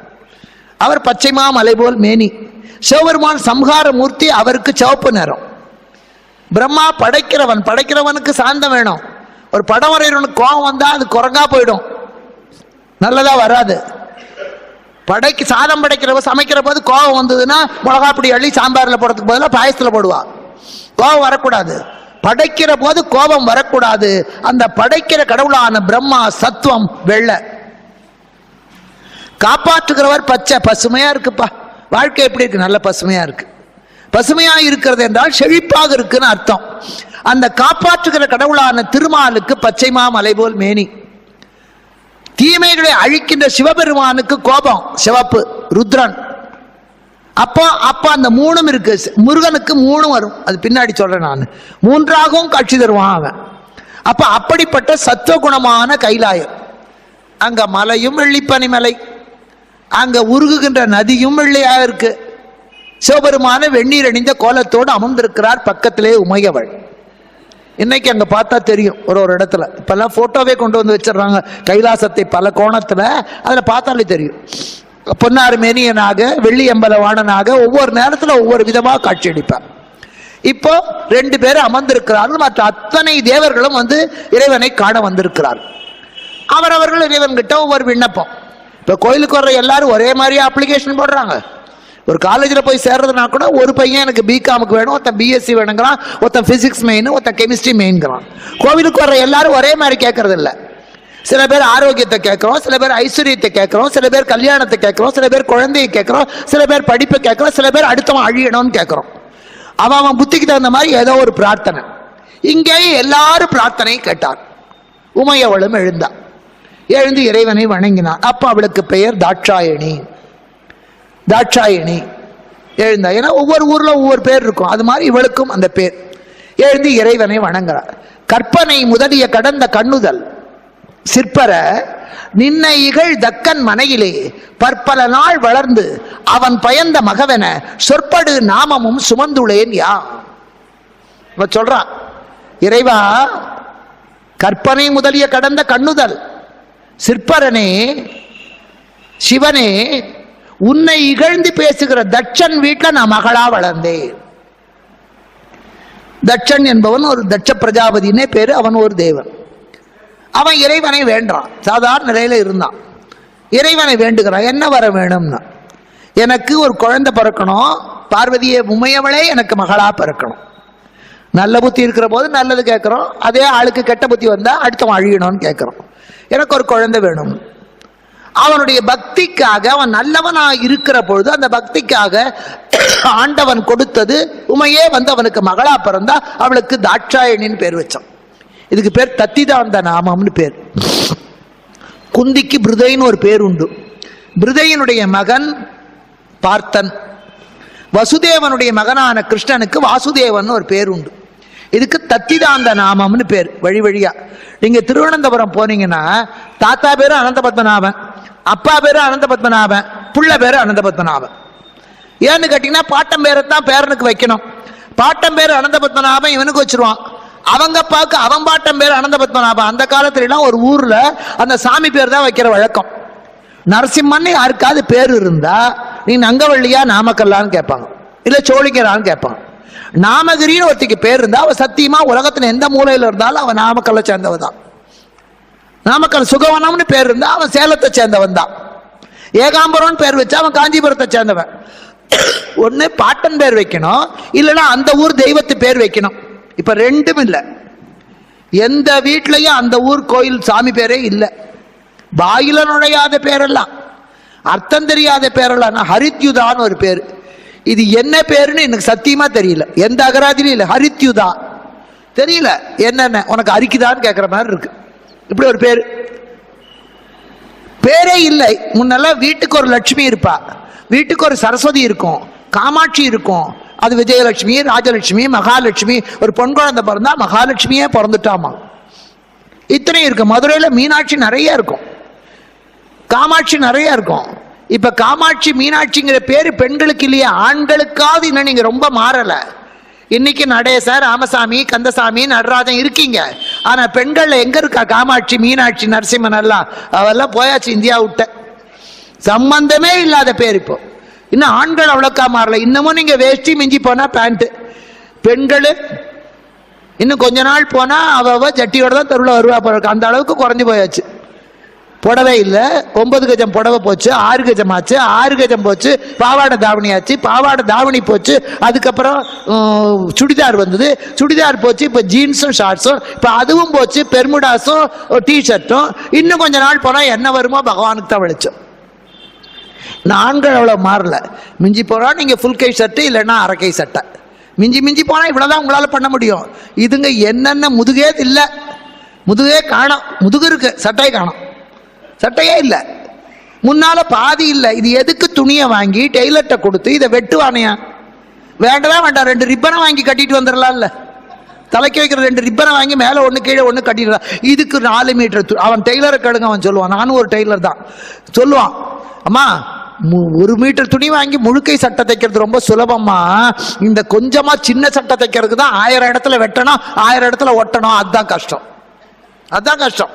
S1: அவர் பச்சைமா மலை போல் மேனி. சிவபெருமான் சம்ஹார மூர்த்தி, அவருக்கு சிவப்பு நிறம். பிரம்மா படைக்கிறவனுக்கு சாந்தம் வேணும். ஒரு படம் வரைகிறவனுக்கு கோபம் வந்தா அது குரங்கா போயிடும், நல்லதா வராது. சாதம் படைக்கிறவ சமைக்கிற போது கோபம் வந்ததுன்னா மிளகாப்பொடி அள்ளி சாம்பார்ல போடுறதுக்கு பதிலாக பாயசத்துல போடுவா. கோபம் வரக்கூடாது. படைக்கிற போது கோபம் வரக்கூடாது. அந்த படைக்கிற கடவுளான பிரம்மா சத்துவம் வெள்ளை. காப்பாற்றுகிறவர் பச்சை, பசுமையா இருக்குப்பா. வாழ்க்கை எப்படி இருக்கு? நல்ல பசுமையா இருக்கு. பசுமையா இருக்கிறது என்றால் செழிப்பாக இருக்குன்னு அர்த்தம். அந்த காப்பாற்றுகிற கடவுளான திருமாலுக்கு பச்சைமா மலை போல் மேனி. தீமைகளை அழிக்கின்ற சிவபெருமானுக்கு கோபம் சிவப்பு, ருத்ரன். அப்போ அந்த 3 இருக்கு. முருகனுக்கு 3 வரும், அது பின்னாடி சொல்றேன் நான். 3ஆகவும் காட்சி தருவான் அவன். அப்படிப்பட்ட சத்துவகுணமான கைலாயம். அங்க மலையும் வெள்ளிப்பனி மலை, அங்க உருகுகின்ற நதியும் வெள்ளையா இருக்கு. சிவபெருமான வெந்நீர் அணிந்த கோலத்தோடு அமர்ந்திருக்கிறார். பக்கத்திலே உமையவள். இன்னைக்கு அங்க பார்த்தா தெரியும் ஒரு இடத்துல. இப்பெல்லாம் போட்டோவே கொண்டு வந்து வச்சிடறாங்க கைலாசத்தை பல கோணத்துல. அதுல பார்த்தாலே தெரியும். பொன்னார் மேனியனாக, வெள்ளி அம்பல வாணனாக ஒவ்வொரு நேரத்துல ஒவ்வொரு விதமாக காட்சி அளிப்பார். இப்போ 2 பேரும் அமர்ந்திருக்கிறார்கள். மற்ற அத்தனை தேவர்களும் வந்து இறைவனை காண வந்திருக்கிறார்கள். அவரவர்கள் இறைவன் கிட்ட ஒவ்வொரு விண்ணப்பம். இப்ப கோயிலுக்கு வர்ற எல்லாரும் ஒரே மாதிரியா அப்ளிகேஷன் போடுறாங்க. ஒரு காலேஜில் போய் சேர்றதுனா கூட ஒரு பையன் எனக்கு பிகாமுக்கு வேணும், ஒருத்தன் பிஎஸ்சி வேணுங்கிறான், ஒருத்தன் பிசிக்ஸ் மெயின், ஒருத்தன் கெமிஸ்ட்ரி மெயின்கிறான். கோவிலுக்கு வர்ற எல்லாரும் ஒரே மாதிரி கேட்கறது இல்லை. சில பேர் ஆரோக்கியத்தை கேட்கிறோம், சில பேர் ஐஸ்வர்யத்தை கேட்கிறோம், சில பேர் கல்யாணத்தை கேட்கிறோம், சில பேர் குழந்தையை கேட்கிறோம், சில பேர் படிப்பை கேட்கிறோம், சில பேர் அடுத்தவன் அழியணும்னு கேட்கிறோம். அவன் புத்திக்கு தகுந்த மாதிரி ஏதோ ஒரு பிரார்த்தனை. இங்கே எல்லாரும் பிரார்த்தனை கேட்டார். உமையவளும் எழுந்தார். எழுந்து இறைவனை வணங்கினார். அப்ப அவளுக்கு பெயர் தாட்சாயணி. தாட்சாயணி எழுந்தா. ஏன்னா ஒவ்வொரு ஊர்ல ஒவ்வொரு பேர் இருக்கும், அது மாதிரி இவளுக்கும் அந்த பேர். எழுந்து இறைவனை வணங்குறார். கற்பனை முதலிய கடந்த கண்ணுதல் சிற்பர நின்ன இகழ் தக்கன் மனையிலே பற்பல நாள் வளர்ந்து அவன் பயந்த மகவென சொற்படு நாமமும் சுமந்துளேன் யா. சொல்றான், இறைவா, கற்பனை முதலிய கடந்த கண்ணுதல் சிற்பரனே, சிவனே, உன்னை இகழ்ந்து பேசுகிற தட்சன் வீட்டில் நான் மகளா வளர்ந்தேன். தட்சன் என்பவன் ஒரு தட்ச பிரஜாபதினே பேரு. அவன் ஒரு தேவன். அவன் இறைவனை வேண்டான். சாதாரண நிலையில இருந்தான். இறைவனை வேண்டுகிறான். என்ன வர வேணும்னா, எனக்கு ஒரு குழந்தை பிறக்கணும், பார்வதியை உமையவளே எனக்கு மகளா பிறக்கணும். நல்ல புத்தி இருக்கிற போது நல்லது கேட்கிறோம், அதே ஆளுக்கு கெட்ட புத்தி வந்தா அடுத்தவன் அழியணும்னு கேட்கிறோம். எனக்கு ஒரு குழந்தை வேணும். அவனுடைய பக்திக்காக, அவன் நல்லவனா இருக்கிற பொழுது அந்த பக்திக்காக ஆண்டவன் கொடுத்தது உமையே வந்து அவனுக்கு மகளா பிறந்தா. அவளுக்கு தாட்சாயணின்னு பேர் வச்சான். இதுக்கு பேர் தத்திதாந்த நாமம்னு பேர். குந்திக்கு பிருதைன்னு ஒரு பேர் உண்டு. பிருதையினுடைய மகன் பார்த்தன். வசுதேவனுடைய மகனான கிருஷ்ணனுக்கு வாசுதேவன் ஒரு பேர் உண்டு. இதுக்கு தத்திதாந்த நாமம்னு பேர். வழி வழியா நீங்க திருவனந்தபுரம் போனீங்கன்னா தாத்தா பேரு அனந்த பத்மநாபன், அப்பா பேரு அனந்த பத்மநாபன், புள்ள பேரு அனந்த பத்மநாபன். ஏன்னு கேட்டீங்கன்னா பாட்டம் பேரைத்தான் பேரனுக்கு வைக்கணும். பாட்டம் பேரு அனந்த பத்மநாபன் இவனுக்கு வச்சிருவான். அவங்க அப்பாவுக்கு அவன் பாட்டம் பேரு அனந்த பத்மநாபன். அந்த காலத்துல எல்லாம் ஒரு ஊர்ல அந்த சாமி பேர் தான் வைக்கிற வழக்கம். நரசிம்மன் யாருக்காவது பேர் இருந்தா நீ நங்கவள்ளியா நாமக்கல்லான்னு கேட்பாங்க, இல்ல சோழிங்கரான்னு கேட்பாங்க. நாமகிரின்னு ஒருத்திக்கு பேர் இருந்தா அவ சத்தியமா உலகத்துல எந்த மூலையில இருந்தாலும் அவன் நாமக்கல்ல சேர்ந்தவன் தான். நாமக்கல் சுகவனம்னு பேர் இருந்தா அவன் சேலத்தை சேர்ந்தவன் தான். ஏகாம்பரம் பேர் வச்சா அவன் காஞ்சிபுரத்தை சேர்ந்தவன். ஒன்னு பாட்டன் பேர் வைக்கணும், இல்லைன்னா அந்த ஊர் தெய்வத்து பேர் வைக்கணும். இப்ப ரெண்டும் இல்லை. எந்த வீட்லயும் அந்த ஊர் கோயில் சாமி பேரே இல்லை. வாயில நுழையாத பேரெல்லாம், அர்த்தம் தெரியாத பேரெல்லாம். ஹரித்யுதான்னு ஒரு பேர். இது என்ன பேருன்னு எனக்கு சத்தியமா தெரியல. எந்த அகராதிலும் இல்லை. ஹரித்யுதா தெரியல என்னென்ன, உனக்கு அரிக்குதான்னு கேட்கிற மாதிரி இருக்கு. இப்படி ஒரு பேர், பேரே இல்லை. முன்னெல்லாம் வீட்டுக்கு ஒரு லட்சுமி இருப்பா, வீட்டுக்கு ஒரு சரஸ்வதி இருக்கும், காமாட்சி இருக்கும். அது விஜயலட்சுமி, ராஜலட்சுமி, மகாலட்சுமி. ஒரு பொன் குழந்தை பிறந்தா மகாலட்சுமியே பிறந்துட்டாமா. இத்தனை இருக்கு. மதுரையில மீனாட்சி நிறைய இருக்கும், காமாட்சி நிறைய இருக்கும். இப்ப காமாட்சி மீனாட்சிங்கிற பேரு பெண்களுக்கு இல்லையா, ஆண்களுக்காவது இன்னும் நீங்க ரொம்ப மாறல. இன்னைக்கு நடேச, ராமசாமி, கந்தசாமி, நடராஜன் இருக்கீங்க. ஆனா பெண்கள்ல எங்க இருக்கா காமாட்சி, மீனாட்சி, நரசிம்மன் எல்லாம்? அவெல்லாம் போயாச்சு, இந்தியா விட்ட. சம்பந்தமே இல்லாத பேர். இப்போ இன்னும் ஆண்கள் அவ்வளோக்கா மாறல. இன்னமும் நீங்க வேஷ்டி, மிஞ்சி போனா பேண்ட். பெண்கள் இன்னும் கொஞ்ச நாள் போனா அவ ஜட்டியோட தான் தெருவில் வருவா போல. அந்த அளவுக்கு குறைஞ்சு போயாச்சு. புடவை இல்லை, 9 கஜம் புடவை போச்சு, 6 கஜம் ஆச்சு, 6 கஜம் போச்சு, பாவாடை தாவணி ஆச்சு, பாவாடை தாவணி போச்சு, அதுக்கப்புறம் சுடிதார் வந்தது, சுடிதார் போச்சு, இப்போ ஜீன்ஸும் ஷார்ட்ஸும், இப்போ அதுவும் போச்சு, பெர்முடாஸும் டிஷர்ட்டும். இன்னும் கொஞ்ச நாள் போனால் என்ன வருமோ பகவானுக்கு தான் வெளிச்சம். ஆண்கள் அவ்வளோ மாறல. மிஞ்சி போனால் நீங்கள் ஃபுல் கை சட்டை, இல்லைன்னா அரைக்கை சட்டை. மிஞ்சி மிஞ்சி போனால் இவ்வளோதான் உங்களால் பண்ண முடியும். இதுங்க என்னென்ன முதுகே இல்லை, முதுகே காணும். முதுகு இருக்கு, சட்டை காணும், சட்டையே இல்லை. முன்னால பாதி இல்லை. இது எதுக்கு துணியை வாங்கி டெய்லர்ட்ட கொடுத்து இதை வெட்டுவானையா? வேண்டதான் வேண்டாம். 2 ரிப்பனை வாங்கி கட்டிட்டு வந்துடலாம்ல. தலைக்கு வைக்கிற 2 ரிப்பனை வாங்கி மேலே ஒன்று கீழே ஒன்று கட்டிடலாம். இதுக்கு 4 மீட்டர். அவன் டெய்லரை கடுங்க, அவன் சொல்லுவான். நானும் ஒரு டெய்லர் தான். சொல்லுவான், அம்மா 1 மீட்டர் துணி வாங்கி முழுக்கை சட்டை தைக்கிறது ரொம்ப சுலபமா, இந்த கொஞ்சமா சின்ன சட்டை தைக்கிறதுக்கு தான் 1000 இடத்துல வெட்டணும், 1000 இடத்துல ஒட்டணும். அதுதான் கஷ்டம், அதுதான் கஷ்டம்.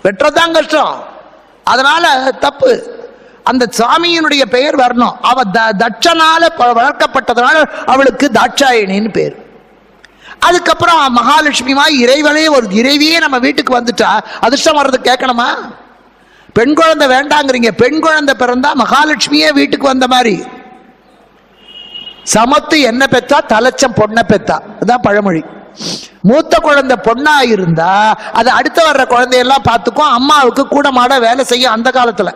S1: வெட்டுறதுதான் கஷ்டம். அதனால தப்பு. அந்த சாமியினுடைய பெயர் வரணும். அவ தட்சனால வளர்க்கப்பட்டதுனால அவளுக்கு தாட்சாயணின்னு பேர். அதுக்கப்புறம் மகாலட்சுமிமா இறைவனே, ஒரு இறைவியே நம்ம வீட்டுக்கு வந்துட்டா அதிர்ஷ்டம் வர்றது கேட்கணுமா? பெண் குழந்தை வேண்டாங்கிறீங்க. பெண் குழந்தை பிறந்தா மகாலட்சுமியே வீட்டுக்கு வந்த மாதிரி. சமத்து என்ன பெத்தா, தலைச்சம் பொண்ணை பெத்தா. அதுதான் பழமொழி. மூத்த குழந்தை பொண்ணா இருந்தா அது அடுத்த வர்ற குழந்தையெல்லாம் பார்த்துக்கும், அம்மாவுக்கு கூட மாட வேலை செய்யும் அந்த காலத்துல.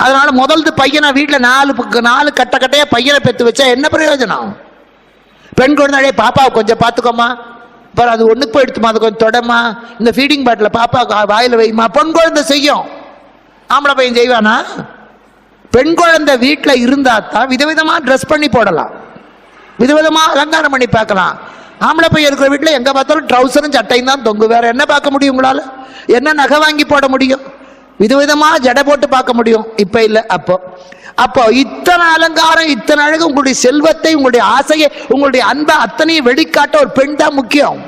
S1: அதனால முதல்து பையனை வீட்டுல 4 கட்ட கட்டையா பையனை பெத்து வச்சா என்ன பிரயோஜனம்? பெண் குழந்தைய பாப்பாவை கொஞ்சம் பார்த்துக்கோமா, அப்புறம் அது ஒண்ணுக்கு போய் எடுத்துமா, அது கொஞ்சம் தொடமா, இந்த ஃபீடிங் பாட்டில பாப்பா வாயில வைமா. பெண் குழந்தை செய்யும், ஆம்பளை பையன் செய்வானா? பெண் குழந்தை வீட்டில் இருந்தா தான் விதவிதமா ட்ரெஸ் பண்ணி போடலாம், விதவிதமா அலங்காரம் பண்ணி பார்க்கலாம். ஆம்பளை பையன் இருக்கிற வீட்டில் எங்க பார்த்தாலும் ட்ரௌசரும் சட்டையும் தான் தொங்கு. வேற என்ன பார்க்க முடியும் உங்களால? என்ன நகை வாங்கி போட முடியும்? விதவிதமா ஜடை போட்டு பார்க்க முடியும். இப்ப இல்ல. அப்போ இத்தனை அலங்காரம், இத்தனை அழகு, உங்களுடைய செல்வத்தை, உங்களுடைய ஆசையை, உங்களுடைய அன்பை அத்தனையும் வெளிக்காட்ட ஒரு பெண் தான் முக்கியம்.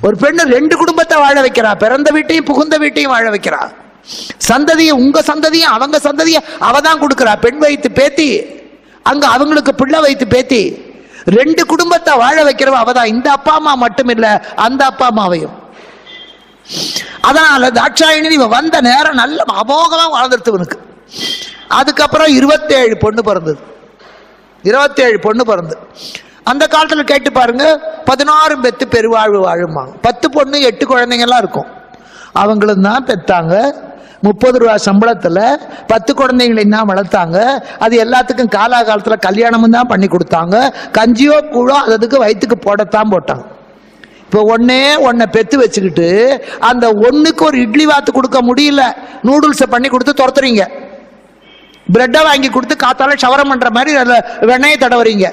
S1: ஒரு பெண்ணு 2 குடும்பத்தை வாழ வைக்கிறா, பிறந்த வீட்டையும் புகுந்த வீட்டையும் வாழ வைக்கிறா. சந்ததியை, உங்க சந்ததியை அவங்க சந்ததியை அவதான் கொடுக்கிறா. பெண் வைத்து பேத்தி, அங்க அவங்களுக்கு பிள்ளை வைத்து பேத்தி, 2 குடும்பத்தை வாழ வைக்கிறவ அவதான். இந்த அப்பா அம்மா மட்டும் இல்ல, அந்த அப்பா அம்மாவையும். அதனால தாட்சாயணி வந்த நேரம் நல்ல அமோகமா வாழ்ந்துருத்தவனுக்கு. அதுக்கப்புறம் 27 பொண்ணு பிறந்தது. 27 பொண்ணு பிறந்து அந்த காலத்துல கேட்டு பாருங்க, 16 பெத்து பெருவாழ்வு வாழுமாங்க. 10 பொண்ணு 8 குழந்தைங்க எல்லாம் இருக்கும். அவங்களும் தான் பெத்தாங்க. 30 ரூபா சம்பளத்துல 10 குழந்தைங்களையும் தான் வளர்த்தாங்க. அது எல்லாத்துக்கும் காலாகாலத்துல கல்யாணமும் தான் பண்ணி கொடுத்தாங்க. கஞ்சியோ கூழோ அதுக்கு வயிற்றுக்கு போடத்தான் போட்டாங்க. இப்போ ஒன்னே பெத்து வச்சுக்கிட்டு அந்த ஒண்ணுக்கு ஒரு இட்லி வாத்து கொடுக்க முடியல, நூடுல்ஸை பண்ணி கொடுத்து துரத்துறீங்க. பிரெட்டை வாங்கி கொடுத்து காத்தால ஷவரம் பண்ற மாதிரி வெண்ணையை தடவுறீங்க.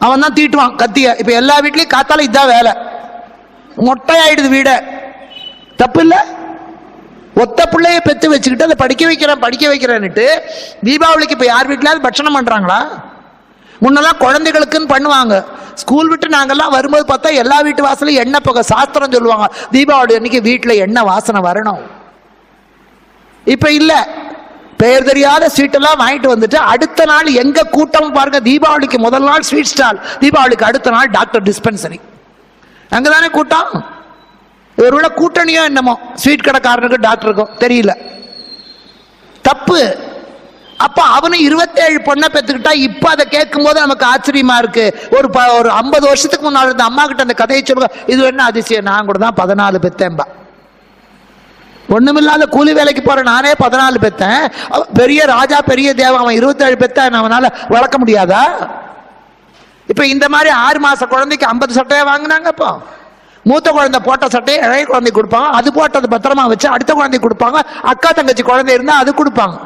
S1: அவன் தான் தீட்டுவான் கத்திய. இப்ப எல்லா வீட்லயும் காத்தால இதான் வேலை. மொட்டையாயிடுது வீட. தப்பு இல்ல? ஒத்த பிள்ளைய பெத்து வச்சுக்கிட்டு அதை படிக்க வைக்கிறேன்னுட்டு தீபாவளிக்கு இப்ப யார் வீட்லயாவது பட்சணம் பண்றாங்களா? முன்னெல்லாம் குழந்தைகளுக்குன்னு பண்ணுவாங்க. ஸ்கூல் விட்டு நாங்கெல்லாம் வரும்போது பார்த்தா எல்லா வீட்டு வாசலையும் எண்ணெய் புகை சாஸ்திரம் சொல்லுவாங்க. தீபாவளி அன்னைக்கு வீட்டுல எண்ணெய் வாசனை வரணும். இப்ப இல்ல, பெயர் தெரியாத ஸ்வீட்டெல்லாம் வாங்கிட்டு வந்துட்டு அடுத்த நாள் எங்க கூட்டம் பாருங்க. தீபாவளிக்கு முதல் நாள் ஸ்வீட் ஸ்டால், தீபாவளிக்கு அடுத்த நாள் டாக்டர் டிஸ்பென்சரி, அங்கதானே கூட்டம். இவரோட கூட்டணியோ என்னமோ ஸ்வீட் கடைக்காரனுக்கு டாக்டருக்கும் தெரியல. தப்பு. அப்ப அவனும் 27 பொண்ணை பெற்றுக்கிட்டா. இப்ப அதை கேட்கும் போது நமக்கு ஆச்சரியமா இருக்கு. ஒரு 50 வருஷத்துக்கு முன்னாடி இருந்த அம்மா கிட்ட அந்த கதையை சொல்லுங்க, இது என்ன அதிசயம், நான் கூட தான் 14 பெத்தேன்பா. ஒண்ணுமில்லாத கூலி வேலைக்கு போற நானே 14 பெத்தேன். பெரிய ராஜா பெரிய தேவன், அவன் 27 பெத்தேன், அவனால வளர்க்க முடியாதா? இப்ப இந்த மாதிரி 6 மாச குழந்தைக்கு 50 சட்டையா வாங்கினாங்க. இப்போ மூத்த குழந்தை போட்ட சட்டையை இளைய குழந்தை கொடுப்பாங்க. அது போட்டது பத்திரமா வச்சு அடுத்த குழந்தை கொடுப்பாங்க. அக்கா தங்கச்சி குழந்தை இருந்தா அது கொடுப்பாங்க.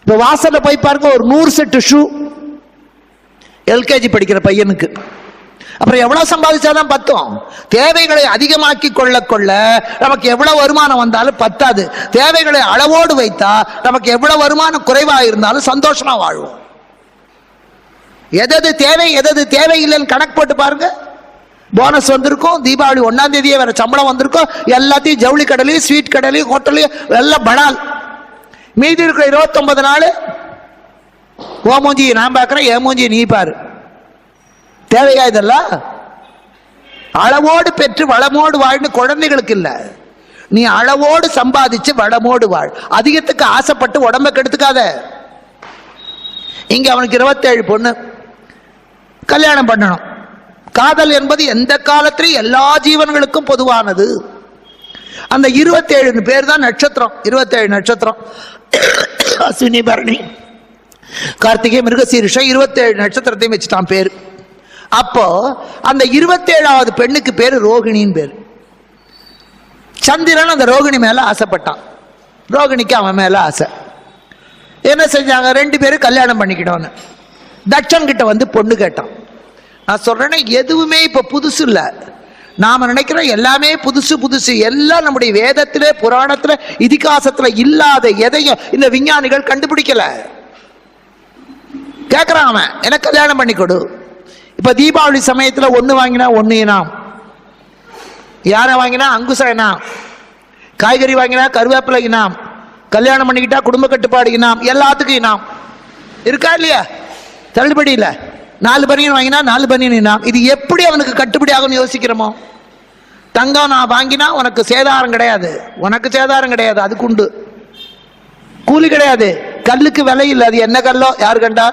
S1: இப்ப வாசல்ல போய் பாருங்க, ஒரு 100 செட்டு ஷூ எல்கேஜி படிக்கிற பையனுக்கு. அப்புறம் எவ்வளவு சம்பாதிச்சாதான் பத்தும்? தேவைகளை அதிகமாக்கி கொள்ள நமக்கு எவ்வளவு வருமானம் வந்தாலும் பத்தாது. தேவைகளை அளவோடு வைத்தா நமக்கு எவ்வளவு வருமானம் குறைவா இருந்தாலும் சந்தோஷமா வாழ்வோம். எது தேவை எது தேவையில்லைன்னு கணக்கு போட்டு பாருங்க. போனஸ் வந்திருக்கும், தீபாவளி 1ஆம் தேதியே வேற சம்பளம் வந்திருக்கும், எல்லாத்தையும் ஜவுளி கடையிலையும் ஸ்வீட் கடையிலையும் ஹோட்டல்லையும் எல்லாம் படால். மீதி இருக்கிற 29 நாள் ஓ மூஞ்சி நான் பார்க்கிறேன், என் மூஞ்சி நீ பாரு. தேவையா இதெல்லாம்? அளவோடு பெற்று வளமோடு வாழ்னு குழந்தைகளுக்கு இல்ல. நீ அளவோடு சம்பாதிச்சு வளமோடு வாழ். அதிகத்துக்கு ஆசைப்பட்டு உடம்ப கெடுத்துக்காத. இங்க அவனுக்கு 27 பொண்ணு கல்யாணம் பண்ணணும். காதல் என்பது எந்த காலத்திலும் எல்லா ஜீவன்களுக்கும் பொதுவானது. அந்த 27 பேர் தான் நட்சத்திரம். 27 நட்சத்திரம், அஸ்வினி பரணி கார்த்திகை மிருகசீரிஷம் 27 நட்சத்திரத்தையும் வச்சுட்டான் பேரு. அப்போ அந்த 27வது பெண்ணுக்கு பேரு ரோகிணின்னு பேரு. சந்திரன் அந்த ரோகிணி மேல ஆசைப்பட்டான். ரோகிணிக்கு அவன் மேல ஆசை. என்ன செஞ்சாங்க? 2 பேரும் கல்யாணம் பண்ணிக்கிட்டோன்னு தட்சன் கிட்ட வந்து பொண்ணு கேட்டான். நான் சொல்றேன்னா எதுவுமே இப்ப புதுசு இல்ல. நாம நினைக்கிறோம் எல்லாமே புதுசு. எல்லாம் நம்முடைய வேதத்திலே புராணத்துல இதிகாசத்துல இல்லாத எதையும் இந்த விஞ்ஞானிகள் கண்டுபிடிக்கல. கேட்கிறான் அவன், எனக்கு கல்யாணம் பண்ணி கொடு. இப்ப தீபாவளி சமயத்துல 1 வாங்கினா 1 இனாம், யாரை வாங்கினா அங்குச இனாம், காய்கறி வாங்கினா கருவேப்பிலை இனாம், கல்யாணம் பண்ணிக்கிட்டா குடும்ப கட்டுப்பாடு இனாம், எல்லாத்துக்கும் இனாம் இருக்கா இல்லையா? தள்ளுபடி இல்ல. 4 பனியன் வாங்கினா 4 பனியன் இனாம். இது எப்படி அவனுக்கு கட்டுப்படி ஆகும்னு யோசிக்கிறோமோ? தங்கம் நான் வாங்கினா உனக்கு சேதாரம் கிடையாது, உனக்கு சேதாரம் கிடையாது, அதுக்கு உண்டு கூலி கிடையாது. கல்லுக்கு விலை இல்லை, அது என்ன கல்லோ யாரு கண்டா?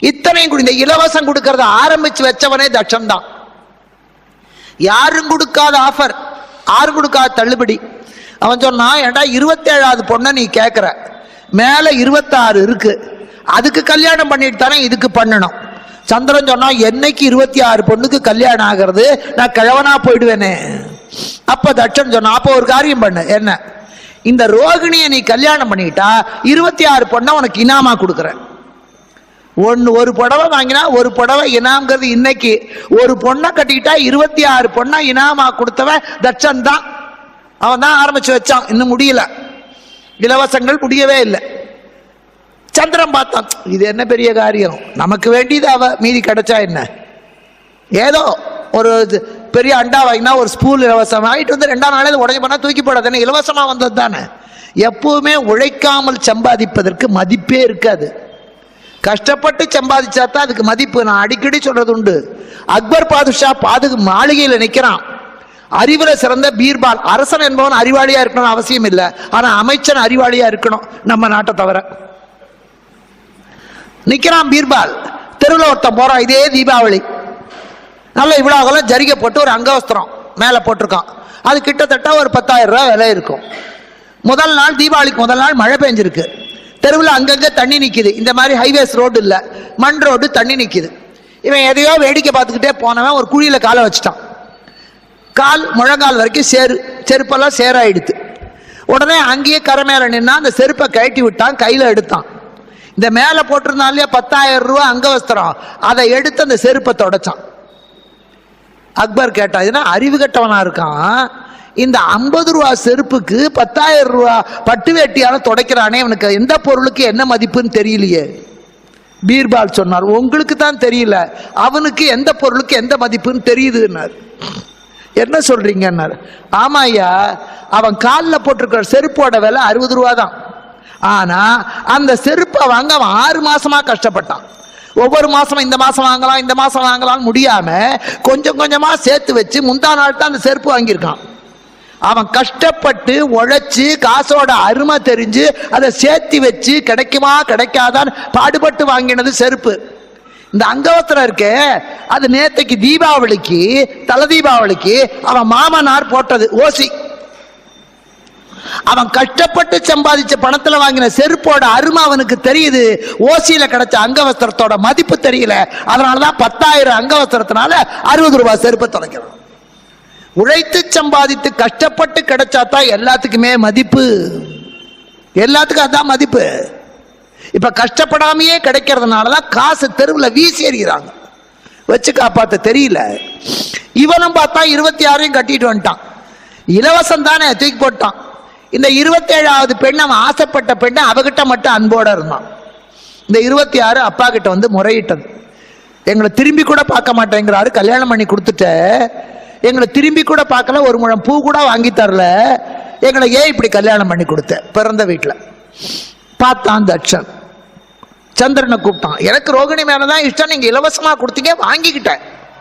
S1: இத்தனையும் இந்த இலவசம் கொடுக்கறத ஆரம்பிச்சு வச்சவனே தட்சன் தான். யாரும் கொடுக்காத ஆஃபர், யாரும் கொடுக்காத தள்ளுபடி. அவன் சொன்னான், ஏண்டா 27வது பொண்ணை நீ கேட்கிற, மேல 26 இருக்கு, அதுக்கு கல்யாணம் பண்ணிட்டு தானே இதுக்கு பண்ணணும். சந்திரன் சொன்னா என்னைக்கு 26 பொண்ணுக்கு கல்யாணம் ஆகிறது, நான் கிழவனா போயிடுவேனே. அப்ப தட்சன் சொன்னா அப்போ ஒரு காரியம் பண்ணு, என்ன, இந்த ரோகிணியை நீ கல்யாணம் பண்ணிட்டா 26 பொண்ணை உனக்கு இனாமா கொடுக்குறேன். ஒரு புடவை வாங்கினா ஒரு புடவை இனாம்ங்கிறது. இன்னைக்கு ஒரு பொண்ணை கட்டிக்கிட்டா 26 பொண்ணை இனாமா கொடுத்தவன் தட்சன் தான். அவன் தான் ஆரம்பிச்சு வச்சான், இன்னும் முடியல, இலவசங்கள் முடியவே இல்லை. சந்திரன் பார்த்தான், இது என்ன பெரிய காரியம், நமக்கு வேண்டியது அவ, மீதி கிடைச்சா என்ன, ஏதோ ஒரு பெரிய அண்டா வாங்கினா ஒரு ஸ்பூல் இலவசம் ஆகிட்டு வந்து 2ஆம் நாளே உடஞ்சி போனா தூக்கி போடாதானே, இலவசமா வந்தது தானே. எப்பவுமே உழைக்காமல் சம்பாதிப்பதற்கு மதிப்பே இருக்காது, கஷ்டப்பட்டு சம்பாதிச்சா தான் அதுக்கு மதிப்பு. நான் அடிக்கடி சொல்றது உண்டு. அக்பர் பாதுஷா மாளிகையில் நிற்கிறான், அறிவுல சிறந்த பீர்பால். அரசன் என்பவன் அறிவாளியா இருக்கணும் அவசியம் இல்லை, ஆனா அமைச்சன் அறிவாளியா இருக்கணும் நம்ம நாட்டை தவிர. நிக்கிறான் பீர்பால், தெருவில் ஒருத்தன் போறான், இதே தீபாவளி, நல்ல இவ்வளவு ஜரிகை போட்டு ஒரு அங்கவஸ்திரம் மேல போட்டிருக்கான். அது கிட்டத்தட்ட ஒரு 10,000 ரூபாய் விலை இருக்கும். முதல் நாள், தீபாவளிக்கு முதல் நாள் மழை பெஞ்சிருக்கு. தெருவில் அங்கங்க தண்ணி நிக்குது. இந்த மாதிரி ஹைவேஸ் ரோடு இல்ல, மண் ரோடு, தண்ணி நிக்குது. இவன் எதையோ வேடிக்கை பார்த்துக்கிட்டே போனவன் ஒரு குழியில காலை வச்சுட்டான். கால் முழங்கால் வரைக்கும் செருப்பெல்லாம் சேராயிடுது. உடனே அங்கேயே கரை மேல நின்னா அந்த செருப்பை கழட்டி விட்டான், கையில எடுத்தான். இந்த மேல போட்டிருந்தாலே 10,000 ரூபாய் அங்கவஸ்திரம், அதை எடுத்து அந்த செருப்பை தொடச்சான். அக்பர் கேட்டா, இதுனா அறிவு கட்டவனா இருக்கான், இந்த 50 ரூபாய் செருப்புக்கு 10,000 ரூபாய் பட்டு வேட்டியால துடைக்கிறானே, இவனுக்கு எந்த பொருளுக்கு என்ன மதிப்புன்னு தெரியலையே. பீர்பால் சொன்னார், உங்களுக்கு தான் தெரியல, அவனுக்கு எந்த பொருளுக்கு எந்த மதிப்புன்னு தெரியுதுன்னார். என்ன சொல்றீங்கன்னார். ஆமா ஐயா, அவன் காலில் போட்டிருக்கிற செருப்போட விலை 60 ரூபா தான். ஆனா அந்த செருப்பை வாங்க அவன் 6 மாசமா கஷ்டப்பட்டான். ஒவ்வொரு மாசமும் இந்த மாசம் வாங்கலாம் இந்த மாசம் வாங்கலாம் முடியாம கொஞ்சம் கொஞ்சமா சேர்த்து வச்சு முந்தா நாள் தான் அந்த செருப்பு வாங்கியிருக்கான். அவன் கஷ்டப்பட்டு உழைச்சு காசோட அருமை தெரிஞ்சு அதை சேர்த்து வச்சு கிடைக்குமா கிடைக்காதான் பாடுபட்டு வாங்கினது செருப்பு. இந்த அங்கவஸ்திரம் இருக்கே, அது நேத்தைக்கு தீபாவளிக்கு, தலை தீபாவளிக்கு அவன் மாமனார் போட்டது ஓசி. அவன் கஷ்டப்பட்டு சம்பாதிச்ச பணத்துல வாங்கின செருப்போட அருமை அவனுக்கு தெரியுது, ஓசியில கிடைச்ச அங்கவஸ்திரத்தோட மதிப்பு தெரியல. அதனாலதான் 10,000 அங்கவஸ்திரத்தினால 60 ரூபாய் செருப்பை தொலைக்கிறான். உழைத்து சம்பாதித்து கஷ்டப்பட்டு கிடைச்சாதான் எல்லாத்துக்குமே மதிப்பு, எல்லாத்துக்கும் அதான் மதிப்பு. இப்ப கஷ்டப்படாமையே கிடைக்கிறதுனாலதான் காசு தெருவில் வீசி எறிகிறாங்க, வச்சு காப்பாத்த தெரியல. இவனும் பார்த்தா 26 கட்டிட்டு வந்துட்டான், இலவசம் தானே தூக்கி போட்டான். இந்த 27வது பெண், அவன் ஆசைப்பட்ட பெண்ணை அவகிட்ட மட்டும் அன்போட இருந்தான். இந்த 26 அப்பா கிட்ட வந்து முறையிட்டது, எங்களை திரும்பி கூட பார்க்க மாட்டேங்கிறாரு, கல்யாணம் பண்ணி கொடுத்துட்ட, எங்களை திரும்பி கூட பார்க்கல, ஒரு முழம் பூ கூட வாங்கி தரல, எங்களை ஏன் இப்படி கல்யாணம் பண்ணி கொடுத்த. பிறந்த வீட்டில் பார்த்தான் தட்சன், சந்திரனை கூப்பிட்டான், எனக்கு ரோகிணி மேலதான் இஷ்டம், நீங்க இலவசமா கொடுத்தீங்க வாங்கிக்கிட்டேன்,